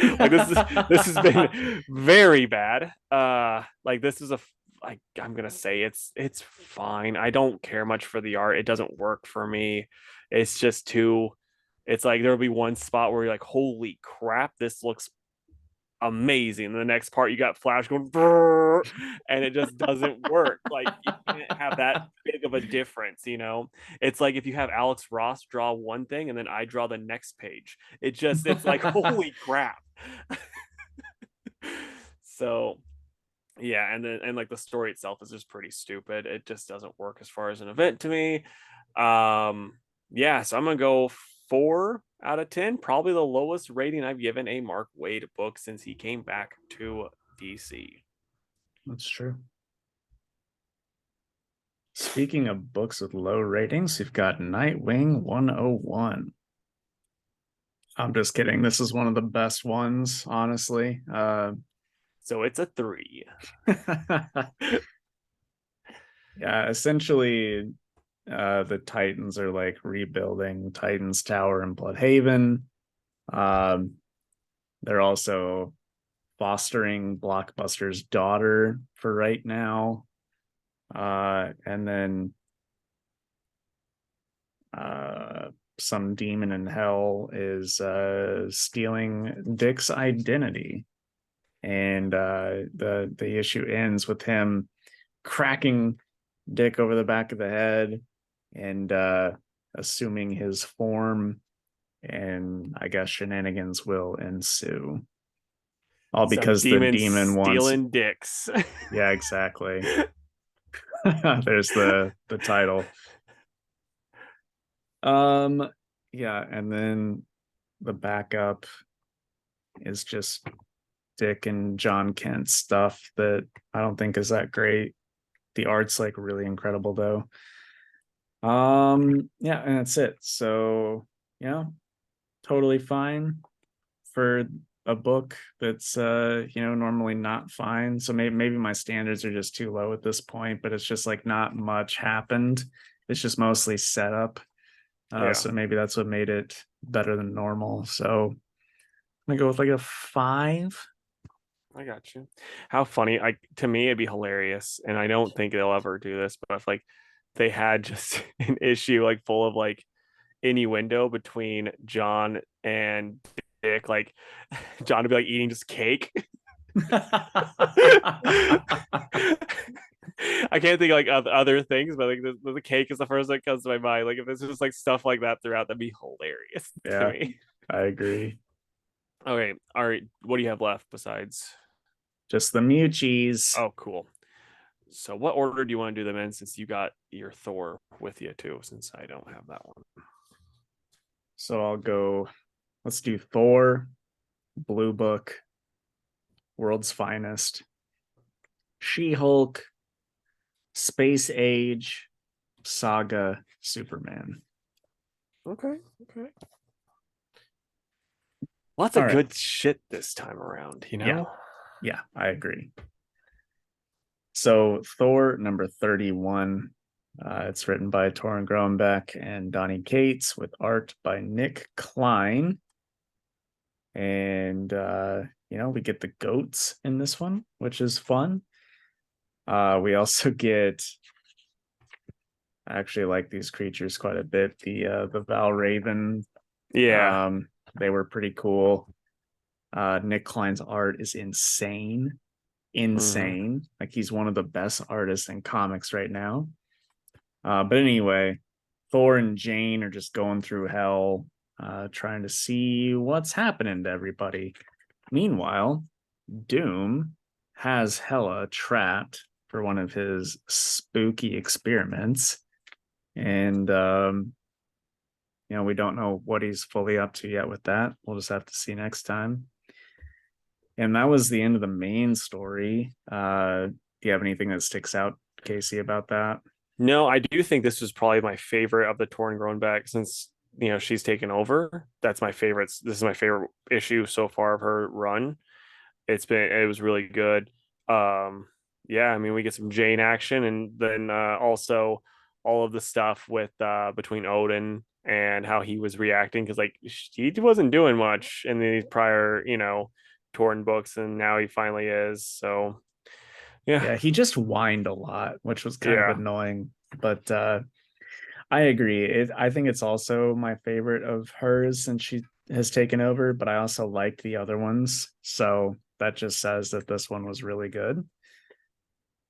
Like this has been very bad. Like this is a like I'm gonna say it's fine. I don't care much for the art. It doesn't work for me. It's just too. It's like there'll be one spot where you're like, holy crap, this looks amazing. And the next part you got Flash going, brrr, and it just doesn't work. Like you can't have that big of a difference, you know? It's like if you have Alex Ross draw one thing and then I draw the next page. It's like, holy crap. So yeah, and like the story itself is just pretty stupid. It just doesn't work as far as an event to me. Yeah, so I'm gonna go 4 out of 10, probably the lowest rating I've given a Mark Waid book since he came back to DC. That's true. Speaking of books with low ratings, you've got Nightwing 101. I'm just kidding. This is one of the best ones, honestly. So it's a 3. Yeah, essentially, the Titans are like rebuilding Titans Tower in Bloodhaven. Um, they're also fostering Blockbuster's daughter for right now. And then some demon in hell is stealing Dick's identity. And the issue ends with him cracking Dick over the back of the head and assuming his form, and I guess shenanigans will ensue. All Some because the demons demon wants. stealing dicks. Yeah, exactly. There's the title. Yeah, and then the backup is just Dick and John Kent stuff that I don't think is that great. The art's like really incredible though. Yeah, and that's it. So, yeah, totally fine for a book that's normally not fine. So maybe my standards are just too low at this point, but it's just like not much happened. It's just mostly set up. Yeah. So maybe that's what made it better than normal. So I'm gonna go with like a 5. I got you. How funny. To me it'd be hilarious, and I don't think they'll ever do this, but if like they had just an issue like full of like innuendo between John and Dick, like John would be like eating just cake. I can't think of like other things, but like the cake is the first that comes to my mind. Like if this is like stuff like that throughout, that'd be hilarious to Yeah, me. I agree. Okay, all right. What do you have left besides? Just the Muchies. Oh, cool. So, what order do you want to do them in? Since you got your Thor with you too, since I don't have that one. So I'll go. Let's do Thor, Bluebook, World's Finest, She-Hulk, Space Age, Saga, Superman. Okay. Okay. Lots All of right. good shit this time around, you know? Yeah, I agree. So Thor number 31. It's written by Torrin Groenbeck and Donnie Cates with art by Nick Klein. And we get the goats in this one, which is fun. We also get, I actually like these creatures quite a bit. The Val Raven. Yeah. They were pretty cool. Nick Klein's art is insane. Mhm. Like he's one of the best artists in comics right now. But anyway, Thor and Jane are just going through hell, trying to see what's happening to everybody. Meanwhile, Doom has Hela trapped for one of his spooky experiments. And we don't know what he's fully up to yet with that. We'll just have to see next time. And that was the end of the main story. Do you have anything that sticks out, Casey, about that? No, I do think this was probably my favorite of the Torn Grown Back since she's taken over. That's my favorite. This is my favorite issue so far of her run. It was really good. Um, yeah, I mean we get some Jane action, and then also all of the stuff with between Odin and how he was reacting because like he wasn't doing much in these prior Torn books, and now he finally is. So yeah, Yeah, he just whined a lot, which was kind of yeah. annoying. But I agree. I think it's also my favorite of hers since she has taken over, but I also liked the other ones. So that just says that this one was really good.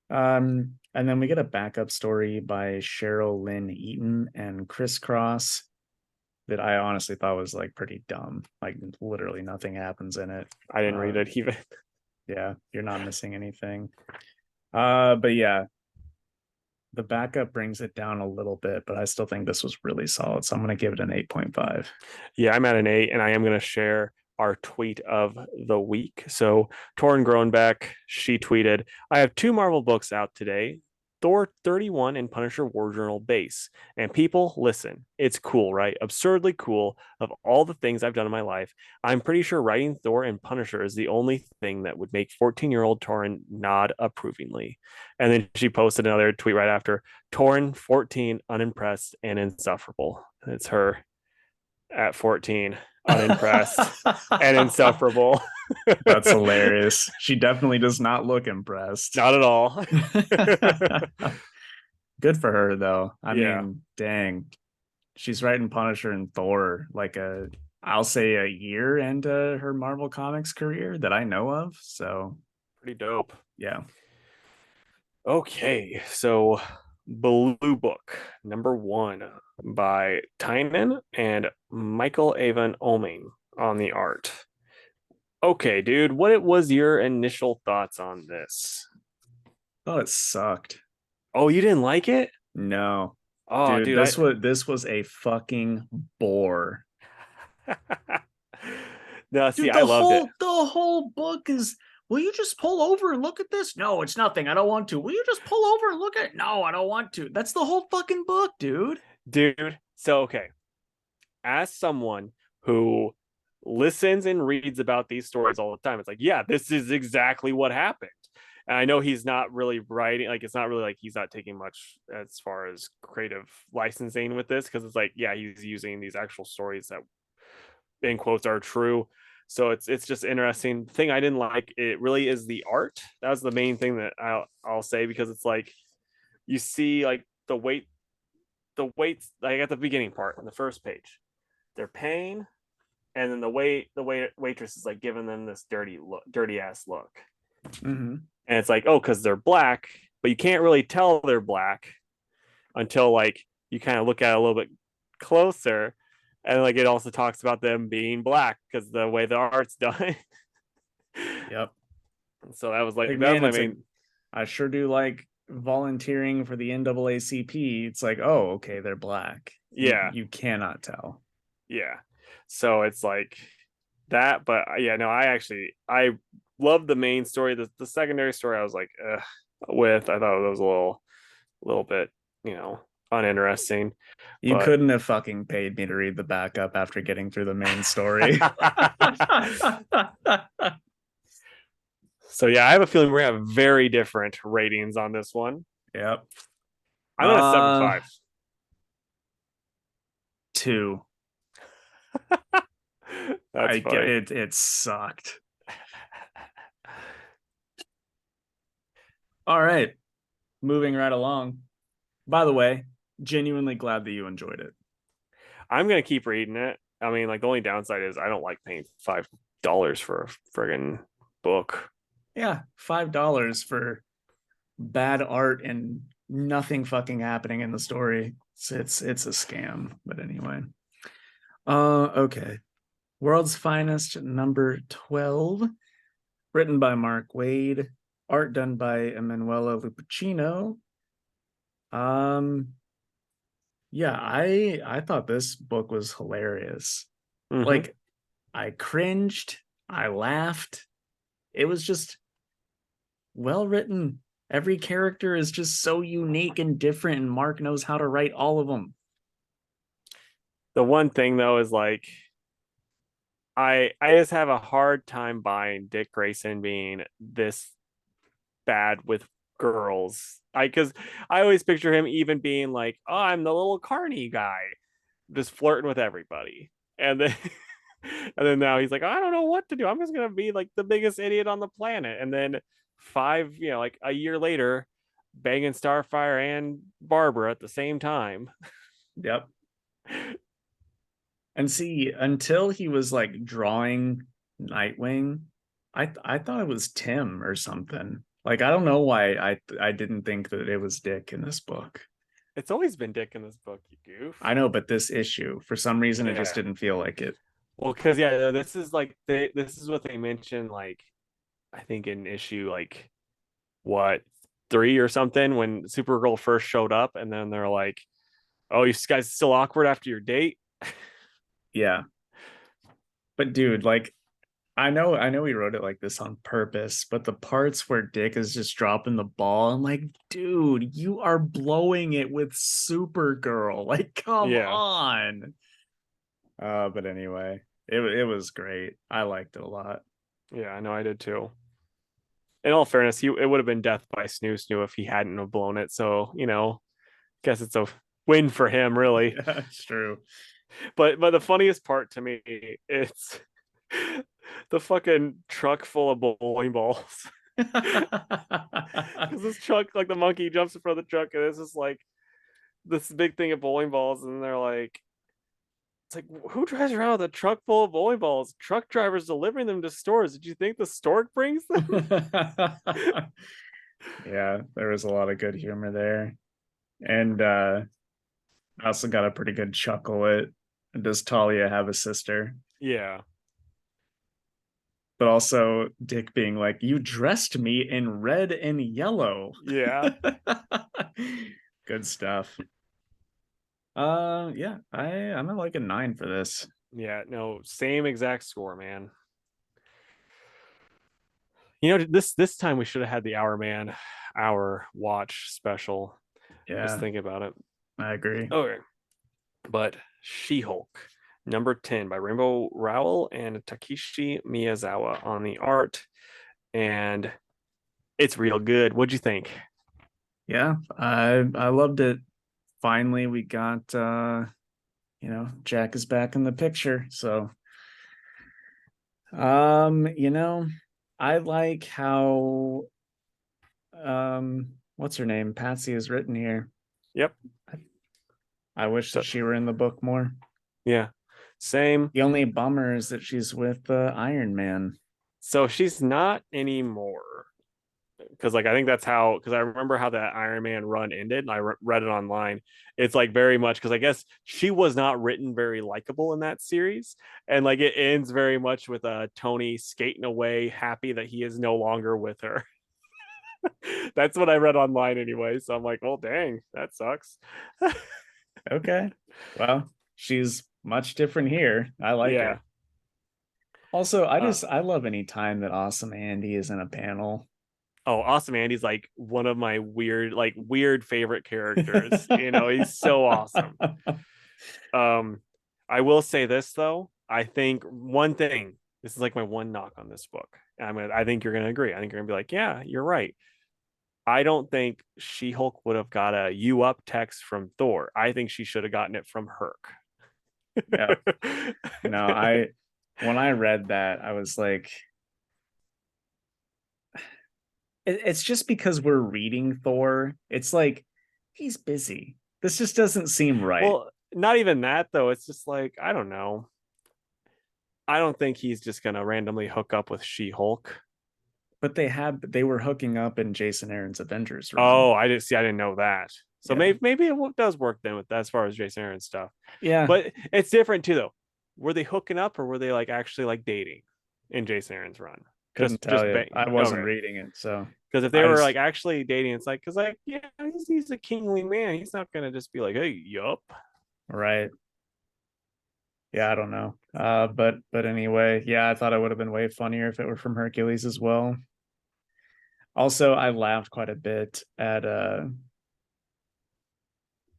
And then we get a backup story by Cheryl Lynn Eaton and Criss Cross that I honestly thought was like pretty dumb. Like literally nothing happens in it. I didn't read it even. Yeah, you're not missing anything. But yeah, the backup brings it down a little bit, but I still think this was really solid. So I'm going to give it an 8.5. Yeah, I'm at an 8, and I am going to share our tweet of the week. So, Torn Groenbeck, she tweeted, I have 2 Marvel books out today, Thor 31 and Punisher War Journal Base. And people, listen, it's cool, right? Absurdly cool. Of all the things I've done in my life, I'm pretty sure writing Thor and Punisher is the only thing that would make 14-year-old Torrin nod approvingly. And then she posted another tweet right after, Torrin, 14, unimpressed and insufferable. It's her at 14, unimpressed and insufferable. That's hilarious. She definitely does not look impressed. Not at all. Good for her, though. I Yeah, mean, dang. She's writing Punisher and Thor like I'll say a year into her Marvel Comics career that I know of. So, pretty dope. yeah. Okay, so Bluebook #1 by Tynan and Michael Avon Oming on the art. Okay, dude, what was your initial thoughts on this? Oh, it sucked. Oh, you didn't like it? No. Oh, Dude, dude, this was a fucking bore. no, see, Dude, I loved it. the whole book is, will you just pull over and look at this? No, it's nothing. I don't want to. Will you just pull over and look at it? No, I don't want to. That's the whole fucking book, dude. Dude, so okay, as someone who listens and reads about these stories all the time, it's like, yeah, this is exactly what happened. And I know he's not really writing, like, it's not really like he's not taking much as far as creative licensing with this, because it's like, yeah, he's using these actual stories that, in quotes, are true. So it's just interesting. The thing I didn't like, it really is the art. That was the main thing that I'll say, because it's like you see like the weights like at the beginning part on the first page, they're paying, and then the waitress is like giving them this dirty ass look, Mm-hmm. and it's like, oh, because they're black, but you can't really tell they're black until like you kind of look at it a little bit closer, and like it also talks about them being black because the way the art's done. Yep. So that was like Like, that was man, my it's like, main. I sure do like volunteering for the NAACP. It's like, oh, okay, they're black. Yeah, You cannot tell. yeah. So it's like that, but yeah, no, I love the main story. The secondary story, I was like, I thought it was a little bit, uninteresting. You But couldn't have fucking paid me to read the backup after getting through the main story. so yeah, I have a feeling we're gonna have very different ratings on this one. Yep. I'm at a 7.5. 2. That's funny. It sucked. All right. Moving right along. By the way, genuinely glad that you enjoyed it. I'm gonna keep reading it. I mean, like the only downside is I don't like paying $5 for a friggin' book. Yeah, $5 for bad art and nothing fucking happening in the story. It's a scam. But anyway. Okay. World's Finest #12, written by Mark Waid, art done by Emanuela Lupacino. Yeah, I thought this book was hilarious. Hmm. Like I cringed, I laughed. It was just well written. Every character is just so unique and different, and Mark knows how to write all of them. The one thing though is like I just have a hard time buying Dick Grayson being this bad with girls. I because I always picture him even being like, oh, I'm the little carny guy, just flirting with everybody. And then and then now he's like, I don't know what to do. I'm just gonna be like the biggest idiot on the planet. And then like a year later, banging Starfire and Barbara at the same time. Yep. And see, until he was like drawing Nightwing, I thought it was Tim or something. Like I don't know why I didn't think that it was Dick in this book. It's always been Dick in this book, you I goof. know, but this issue, for some reason, it just Yeah. didn't feel like it. Well, because yeah, this is like this is what they mentioned, like I think in issue like what 3 or something when Supergirl first showed up, and then they're like, "Oh, you guys still awkward after your date?" Yeah. But dude, like I know he wrote it like this on purpose, but the parts where Dick is just dropping the ball, I'm like, dude, you are blowing it with Supergirl. Like, come Yeah, on. But anyway, it was great. I liked it a lot. yeah, I know I did too. In all fairness, he it would have been death by snoo snoo if he hadn't have blown it. So guess it's a win for him, really. Yeah, it's true. But the funniest part to me, it's the fucking truck full of bowling balls. Because this truck, like the monkey jumps in front of the truck, and it's just like this big thing of bowling balls, and they're like, it's like, who drives around with a truck full of bowling balls? Truck drivers delivering them to stores. Did you think the stork brings them? Yeah, there was a lot of good humor there. And I also got a pretty good chuckle at does Talia have a sister? Yeah, But also Dick being like, you dressed me in red and yellow. yeah, Good stuff. Yeah, I'm at like a 9 for this. yeah. No, same exact score, man. This time we should have had the Hour Man, Hour Watch special. Just Yeah, thinking about it. I agree. Okay, but She-Hulk, number 10 by Rainbow Rowell and Takeshi Miyazawa on the art, and it's real good. What'd you think? Yeah, I loved it. Finally we got Jack is back in the picture. So you know, I like how what's her name? Patsy is written here. Yep. I wish that So she were in the book more. yeah, same. The only bummer is that she's with Iron Man. So she's not anymore because like I think that's how because I remember how that Iron Man run ended and I read it online. It's like very much because I guess she was not written very likable in that series, and like it ends very much with Tony skating away, happy that he is no longer with her. That's what I read online anyway. So I'm like, well, dang, that sucks. Okay. Well, she's much different here. I like Yeah. it. Also, Uh, I love any time that Awesome Andy is in a panel. oh, Awesome Andy's like one of my weird favorite characters. He's so awesome. Um, I will say this though. I think one thing. This is like my one knock on this book. I think you're gonna agree. I think you're gonna be like, yeah, you're right. I don't think She-Hulk would have got a "you up" text from Thor. I think she should have gotten it from Herc. Yeah. No, I when I read that, I was like, it's just because we're reading Thor. It's like he's busy. This just doesn't seem right. Well, not even that though. It's just like I don't know. I don't think he's just gonna randomly hook up with She-Hulk. But they were hooking up in Jason Aaron's Avengers run. Oh, I didn't see. I didn't know that. So Yeah. maybe it does work then with that as far as Jason Aaron stuff. Yeah. But it's different too, though. Were they hooking up or were they like actually like dating in Jason Aaron's run? Couldn't tell Just you. I wasn't okay. reading it, so Because if they I were just like actually dating, it's like, because like, yeah, he's a kingly man. He's not gonna just be like, hey, yup. right. Yeah, I don't know. But anyway, yeah, I thought it would have been way funnier if it were from Hercules as well. Also, I laughed quite a bit at the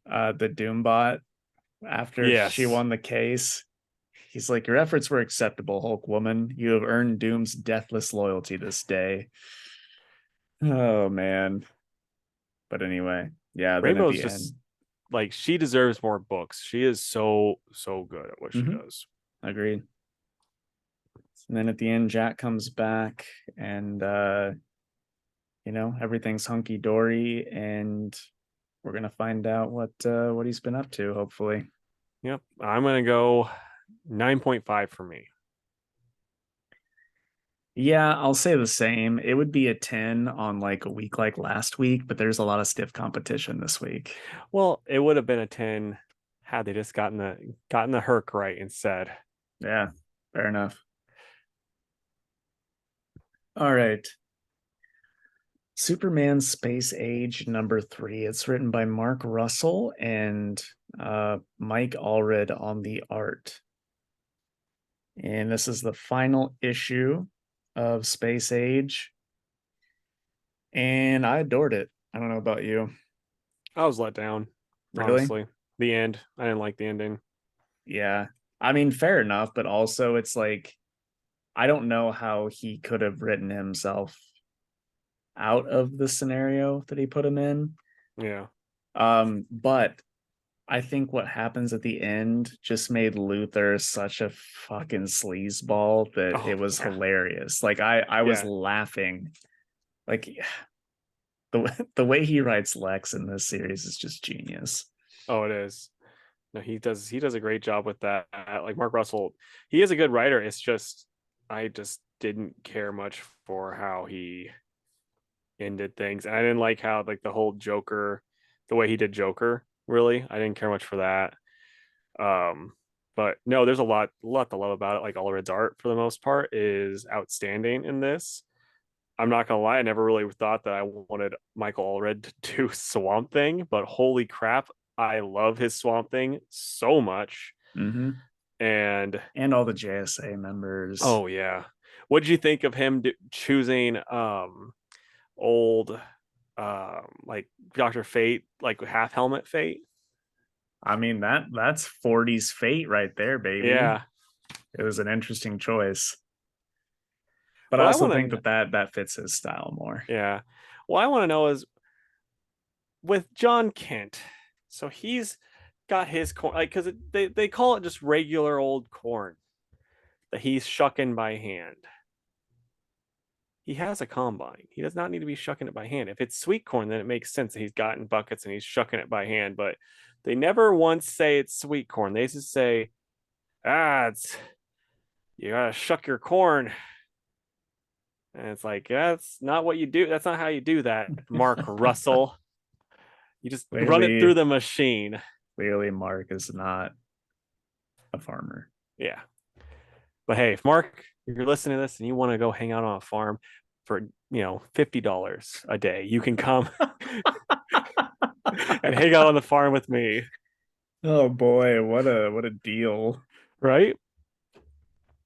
Doombot after she Yes. won the case. He's like, your efforts were acceptable, Hulk woman. You have earned Doom's deathless loyalty this day. Oh man. But anyway, yeah, then at Rainbow's the just end. like she deserves more books. She is so good at what she Mm-hmm. does. Agreed. And then at the end, Jack comes back and everything's hunky dory, and we're gonna find out what he's been up to, hopefully. Yep. I'm gonna go 9.5 for me. Yeah, I'll say the same. It would be a 10 on like a week like last week, but there's a lot of stiff competition this week. Well, it would have been a 10 had they just gotten the Herc right instead. Yeah, fair enough. All right. Superman Space Age #3. It's written by Mark Russell and Mike Allred on the art. And this is the final issue of Space Age. And I adored it. I don't know about you. I was let down, Really? honestly. The end. I didn't like the ending. Yeah. I mean, fair enough, but also it's like I don't know how he could have written himself out of the scenario that he put him in. Yeah. But I think what happens at the end just made Luther such a fucking sleazeball that Oh it was yeah. hilarious. Like I was Yeah. laughing. Like the way he writes Lex in this series is just genius. Oh, it is. No, he does a great job with that. Like Mark Russell, he is a good writer. It's just I just didn't care much for how he ended things. And I didn't like how like the whole Joker, the way he did Joker, really. I didn't care much for that. Um, but no, there's a lot to love about it. Like Allred's art for the most part is outstanding in this. I'm not gonna lie, I never really thought that I wanted Michael Allred to do Swamp Thing, but holy crap, I love his Swamp Thing so much. Mm-hmm. And And all the JSA members. oh yeah, what did you think of him choosing old like Dr. Fate, like half helmet Fate? I mean that's 40s fate right there, baby. Yeah. It was an interesting choice. But I Well, I also want think to. that fits his style more. Yeah. Well, I want to know is with John Kent. So he's got his corn, like, because they call it just regular old corn that he's shucking by hand. He has a combine. He does not need to be shucking it by hand. If it's sweet corn, then it makes sense that he's got in buckets and he's shucking it by hand. But they never once say it's sweet corn. They just say, it's you gotta shuck your corn. And it's like, that's not what you do. That's not how you do that, Mark Russell. You just run it through clearly, the machine. clearly, Mark is not a farmer. Yeah. But hey, if Mark, if you're listening to this and you want to go hang out on a farm for, $50 a day, you can come and hang out on the farm with me. Oh boy, what a deal. Right?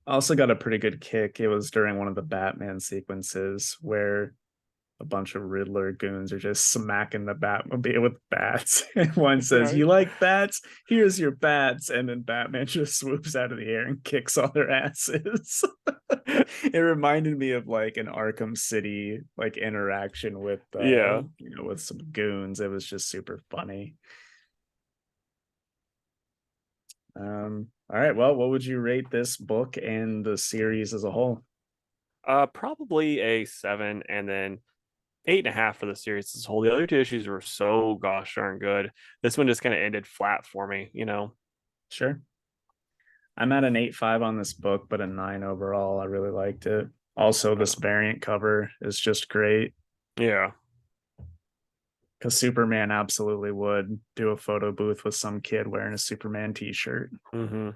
I also got a pretty good kick. It was during one of the Batman sequences where a bunch of Riddler goons are just smacking the Batmobile with bats. And one says, Right. you like bats? Here's your bats. And then Batman just swoops out of the air and kicks all their asses. It reminded me of like an Arkham City like interaction with Yeah. with some goons. It was just super funny. All right, well, what would you rate this book and the series as a whole? Probably a 7 and then 8.5 for the series as a whole. The other two issues were so gosh darn good. This one just kind of ended flat for me. Sure. I'm at an 8.5 on this book, but a 9 overall. I really liked it. Also, this Uh, variant cover is just great yeah. because Superman absolutely would do a photo booth with some kid wearing a Superman t-shirt. Mm-hmm.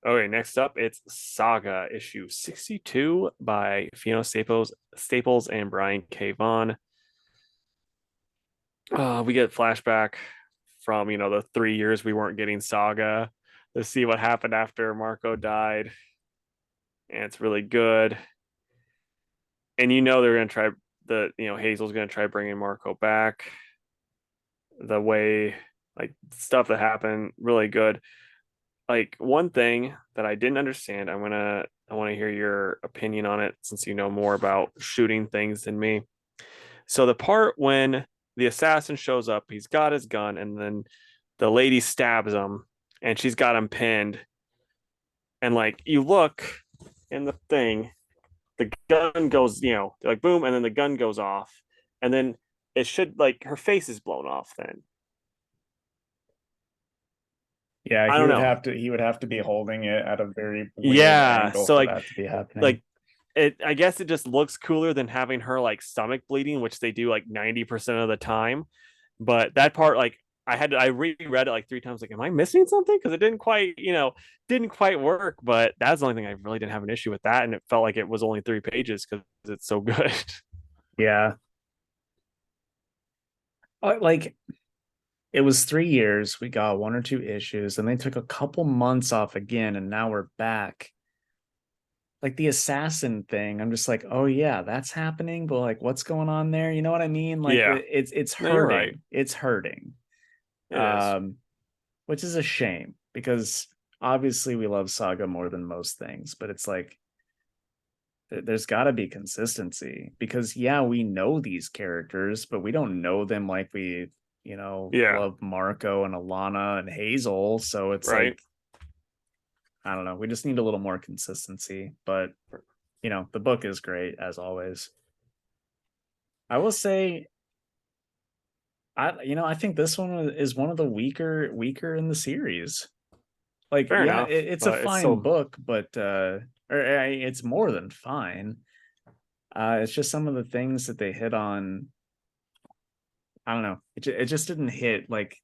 Okay, next up, it's Saga issue 62 by Fiona Staples and Brian K. Vaughan. We get flashback from, the 3 years we weren't getting Saga to see what happened after Marco died. And it's really good. And they're going to try Hazel's going to try bringing Marco back the way, like, stuff that happened, really good. Like, one thing that I didn't understand, I want to hear your opinion on it since you know more about shooting things than me. So the part when the assassin shows up, he's got his gun, and then the lady stabs him, and she's got him pinned. And like you look in the thing, the gun goes, like boom, and then the gun goes off, and then it should like her face is blown off. Then Yeah, I don't know. he would have to be holding it at a very weird Yeah, angle so for like that to be happening. like it, I guess it just looks cooler than having her like stomach bleeding, which they do like 90% of the time. But that part, like, I reread it like 3 times. Like, am I missing something? Because it didn't quite work. But that's the only thing I really didn't have an issue with that, and it felt like it was only 3 pages because it's so good. Yeah. Like it was 3 years. We got one or two issues, and they took a couple months off again, and now we're back. Like the assassin thing, I'm just like, oh yeah, that's happening, but like what's going on there? You know what I mean? Like Yeah, it's no, you're right. hurting. It's hurting. It is. Um, which is a shame because obviously we love Saga more than most things, but it's like there's got to be consistency because yeah, we know these characters, but we don't know them like we, Yeah, love Marco and Alana and Hazel. So it's right. like I don't know, we just need a little more consistency, but the book is great as always. I will say I think this one is one of the weaker in the series. Like Fair yeah, enough. it's a But it's fine still, book, but it's more than fine. It's just some of the things that they hit on. I don't know. It just didn't hit like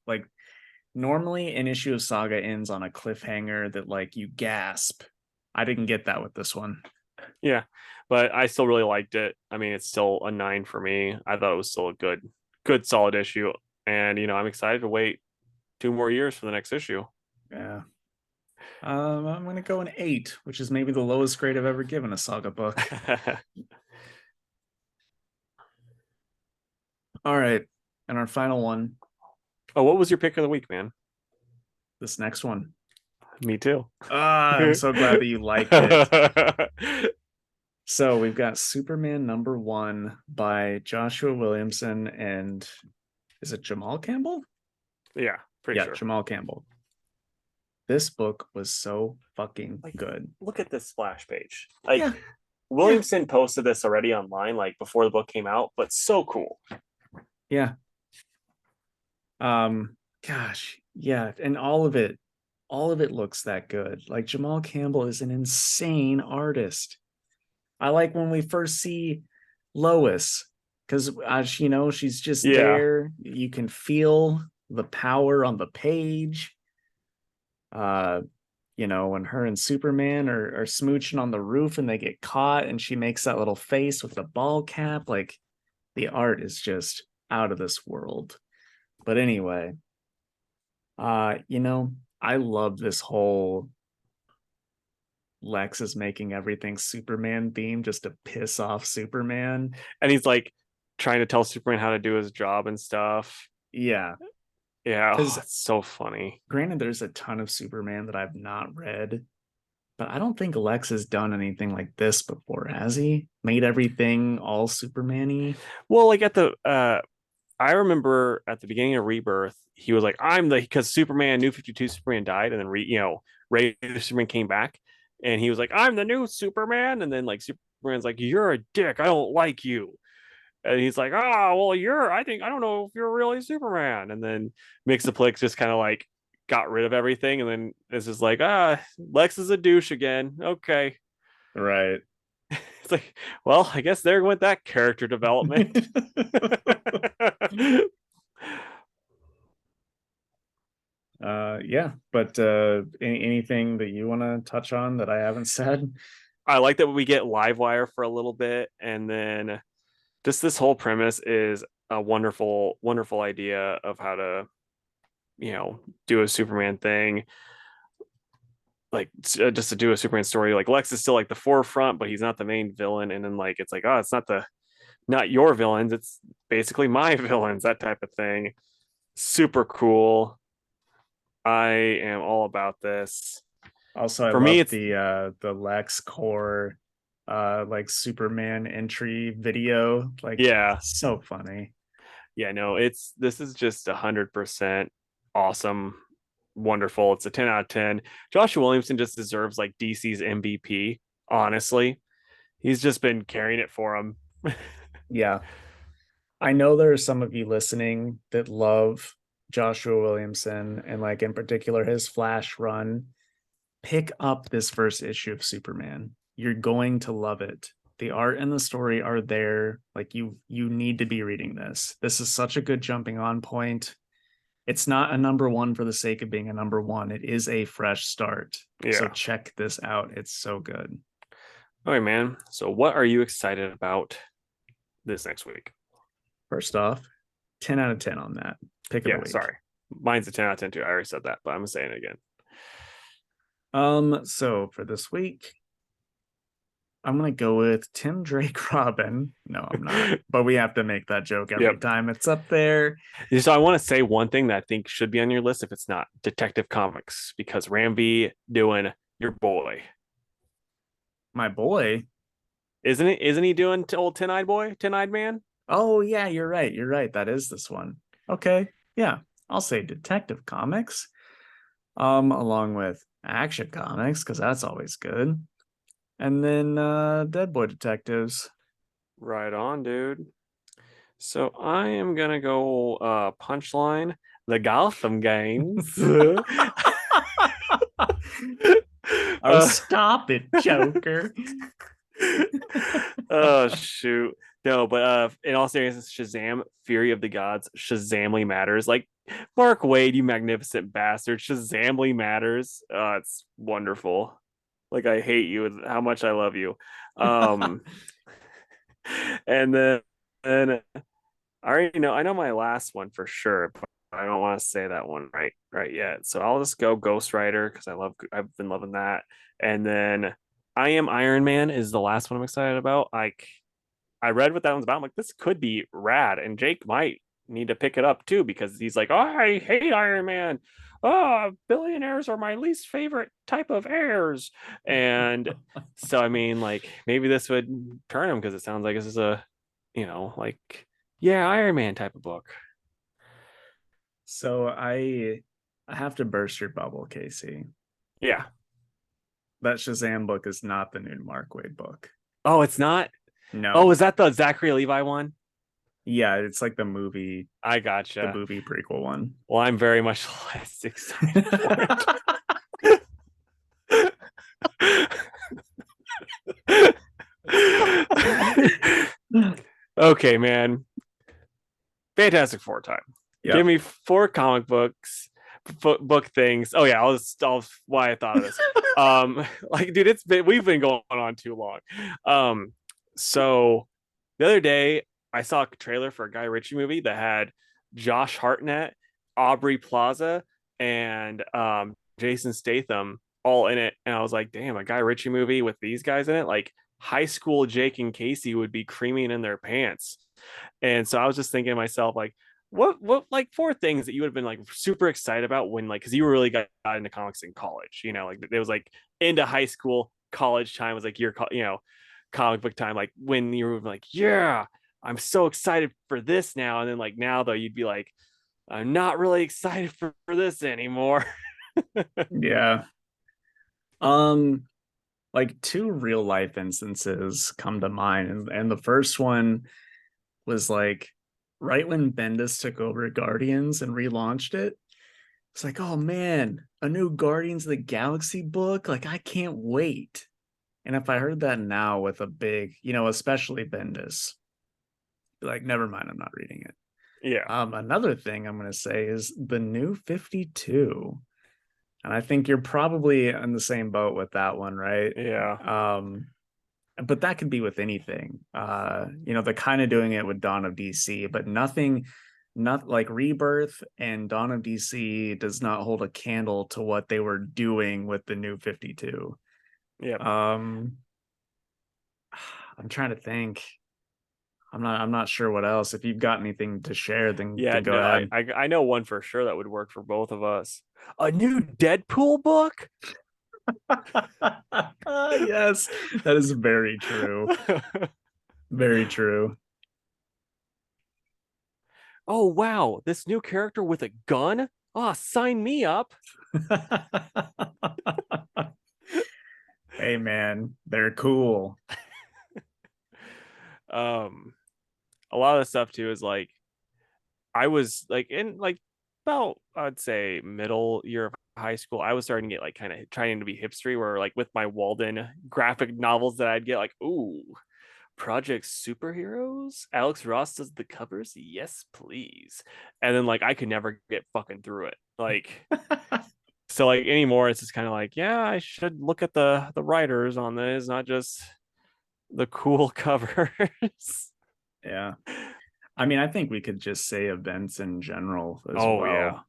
normally an issue of Saga ends on a cliffhanger that like you gasp. I didn't get that with this one. yeah. But I still really liked it. I mean, it's still a 9 for me. I thought it was still a good, solid issue. And I'm excited to wait 2 more years for the next issue. Yeah. I'm gonna go an 8, which is maybe the lowest grade I've ever given a Saga book. All right, and our final one, Oh, what was your pick of the week, man? this next one. Me too. I'm so glad that you liked it. So we've got Superman #1 by Joshua Williamson and is it Jamal Campbell? Yeah, pretty Yeah, sure. Jamal Campbell. This book was so fucking good. Look at this splash page. Like, Yeah, yeah, Williamson posted this already online, like before the book came out, but so cool. yeah. Gosh, yeah, and all of it looks that good. Like Jamal Campbell is an insane artist. I like when we first see Lois because as she's just Yeah, there. You can feel the power on the page. Uh, when her and Superman are smooching on the roof and they get caught and she makes that little face with the ball cap. Like the art is just out of this world. But anyway, I love this whole Lex is making everything Superman themed just to piss off Superman. and he's like trying to tell Superman how to do his job and stuff. Yeah, Yeah, oh, because it's so funny. granted, there's a ton of Superman that I've not read, but I don't think Lex has done anything like this before, has he? Made everything all Superman-y? Well, like I remember at the beginning of Rebirth, he was like, "I'm the," because Superman, New 52 Superman died, and then Ray Superman came back, and he was like, "I'm the new Superman," and then like Superman's like, "You're a dick. I don't like you." And he's like, "Oh, well, I don't know if you're really Superman." And then Mixaplex just kind of like got rid of everything, and then this is like, Lex is a douche again. Okay. Right. It's like, well, I guess there went that character development. Yeah, but anything that you want to touch on that I haven't said? I like that we get Livewire for a little bit, and then just this whole premise is a wonderful, wonderful idea of how to, do a Superman thing, like just to do a Superman story. Like Lex is still like the forefront, but he's not the main villain. And then like it's like, oh, it's not your villains, it's basically my villains, that type of thing. Super cool. I am all about this. Also, I For me, love it's the Lex Core like Superman entry video. Like yeah, so funny. yeah. No, this is just 100% awesome, wonderful. It's a 10 out of 10. Joshua Williamson just deserves like DC's MVP. Honestly, he's just been carrying it for him. Yeah. I know there are some of you listening that love Joshua Williamson and like in particular his Flash run. Pick up this first issue of Superman. You're going to love it. The art and the story are there. Like you need to be reading this. This is such a good jumping on point. It's not a number one for the sake of being a number one. It is a fresh start. So Yeah. check this out. It's so good. All right, man. So, what are you excited about this next week? First off, 10 out of 10 on that. Pick of the Yeah, week. sorry. Mine's a 10 out of 10 too. I already said that, but I'm saying it again. So for this week, I'm gonna go with Tim Drake Robin. No, I'm not. But we have to make that joke every Yep. time it's up there. So I want to say one thing that I think should be on your list if it's not Detective Comics, because Ramby doing your boy. My boy. Isn't it? Isn't he doing old Tin Eyed Boy, Tin Eyed Man? Oh yeah, you're right. You're right. That is this one. Okay. Yeah. I'll say Detective Comics. Along with Action Comics, because that's always good. And then Dead Boy Detectives. Right on, dude. So I am gonna go punchline the Gotham games. Oh, stop it, Joker. Oh shoot. No, but in all seriousness, Shazam, Fury of the Gods, Shazamly matters. Like Mark Wade, you magnificent bastard. Shazamly matters. It's wonderful. Like I hate you with how much I love you. Um and then I already know I know my last one for sure, but I don't want to say that one right yet. So I'll just go Ghost Rider because I've been loving that. And then I Am Iron Man is the last one I'm excited about. Like I read what that one's about. I'm like, this could be rad. And Jake might need to pick it up too because he's like, oh, I hate Iron Man. Oh, billionaires are my least favorite type of heirs. And so, I mean, like, maybe this would turn him because it sounds like this is a, like, yeah, Iron Man type of book. So I have to burst your bubble, Casey. Yeah. That Shazam book is not the new Mark Wade book. Oh, it's not. Oh, No. is that the Zachary Levi one? Yeah, it's like I the gotcha. movie prequel one. Well, I'm very much less excited for it. Okay, man. Fantastic Four time. Give Yep. me four comic books, book things. Oh yeah, I'll why I thought of this. Like, dude, we've been going on too long. So the other day I saw a trailer for a Guy Ritchie movie that had Josh Hartnett, Aubrey Plaza, and Jason Statham all in it, and I was like, damn, a Guy Ritchie movie with these guys in it, like high school Jake and Casey would be creaming in their pants. And so I was just thinking to myself, like, what like four things that you would have been like super excited about when like because you really got into comics in college, like it was like into high school, college time was like your comic book time, like when you were like, yeah, I'm so excited for this now. And then like now though, you'd be like, I'm not really excited for this anymore. Yeah. Um, like two real life instances come to mind, and the first one was like right when Bendis took over Guardians and relaunched it. It's like, oh man, a new Guardians of the Galaxy book. Like, I can't wait. And if I heard that now with a big, especially Bendis, be like, never mind, I'm not reading it. Yeah. Another thing I'm going to say is the new 52. And I think you're probably in the same boat with that one, right? Yeah. Um, but that could be with anything. They're kind of doing it with Dawn of DC, but nothing, not like Rebirth and Dawn of DC does not hold a candle to what they were doing with the new 52. Yep. Um, I'm trying to think. I'm not sure what else. If you've got anything to share, then Yeah, go no, ahead. I know one for sure that would work for both of us. A new Deadpool book? Yes, that is very true. Very true. Oh wow, this new character with a gun? Ah, sign me up. Hey man, they're cool. Um, a lot of the stuff too is like I was like in like about I'd say middle year of high school, I was starting to get like kind of trying to be hipstery where like with my Walden graphic novels that I'd get like, ooh, Project Superheroes? Alex Ross does the covers? Yes, please. And then like I could never get fucking through it. Like so like anymore it's just kind of like, yeah, I should look at the writers on this, not just the cool covers. Yeah. I mean, I think we could just say events in general as Oh yeah. well.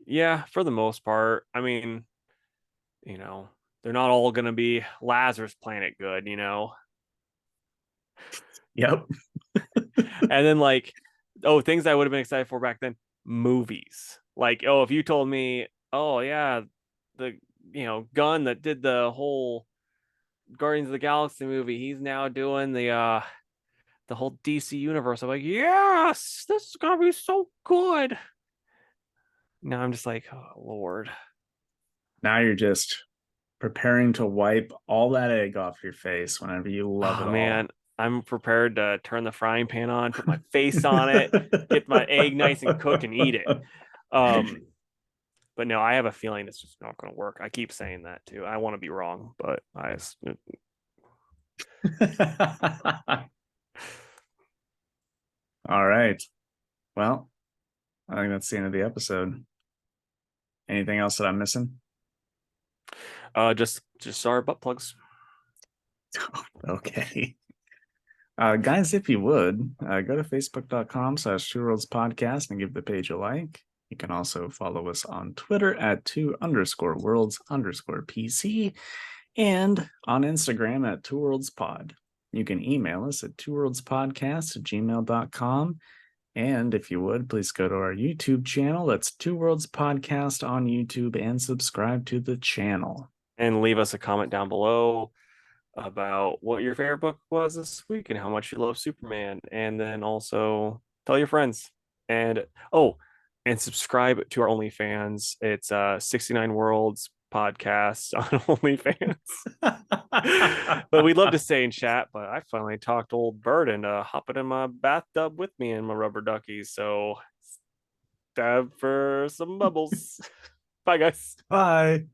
Yeah, for the most part. I mean, you know, they're not all gonna be Lazarus Planet good, you know. Yep. And then like, oh, things I would have been excited for back then, movies. Like, oh, if you told me, oh yeah, the Gunn that did the whole Guardians of the Galaxy movie, he's now doing the whole DC universe. I'm like, yes, this is gonna be so good. Now I'm just like, oh Lord. Now you're just preparing to wipe all that egg off your face whenever you love Oh it man, all. I'm prepared to turn the frying pan on, put my face on it, get my egg nice and cooked and eat it. Um, but no, I have a feeling it's just not going to work. I keep saying that too. I want to be wrong, but All right. Well, I think that's the end of the episode. Anything else that I'm missing? just our butt plugs. Okay. Guys, if you would, go to facebook.com/Two Worlds Podcast and give the page a like. You can also follow us on Twitter at two_worlds_PC and on Instagram at Two Worlds Pod. You can email us at twoworldspodcast@gmail.com. And if you would, please go to our YouTube channel. That's Two Worlds Podcast on YouTube and subscribe to the channel. And leave us a comment down below about what your favorite book was this week and how much you love Superman. And then also tell your friends. And oh, and subscribe to our OnlyFans. It's 69 Worlds podcast on OnlyFans. But we'd love to stay in chat. But I finally talked old Bird into hopping in my bathtub with me and my rubber duckies. So time for some bubbles. Bye, guys. Bye.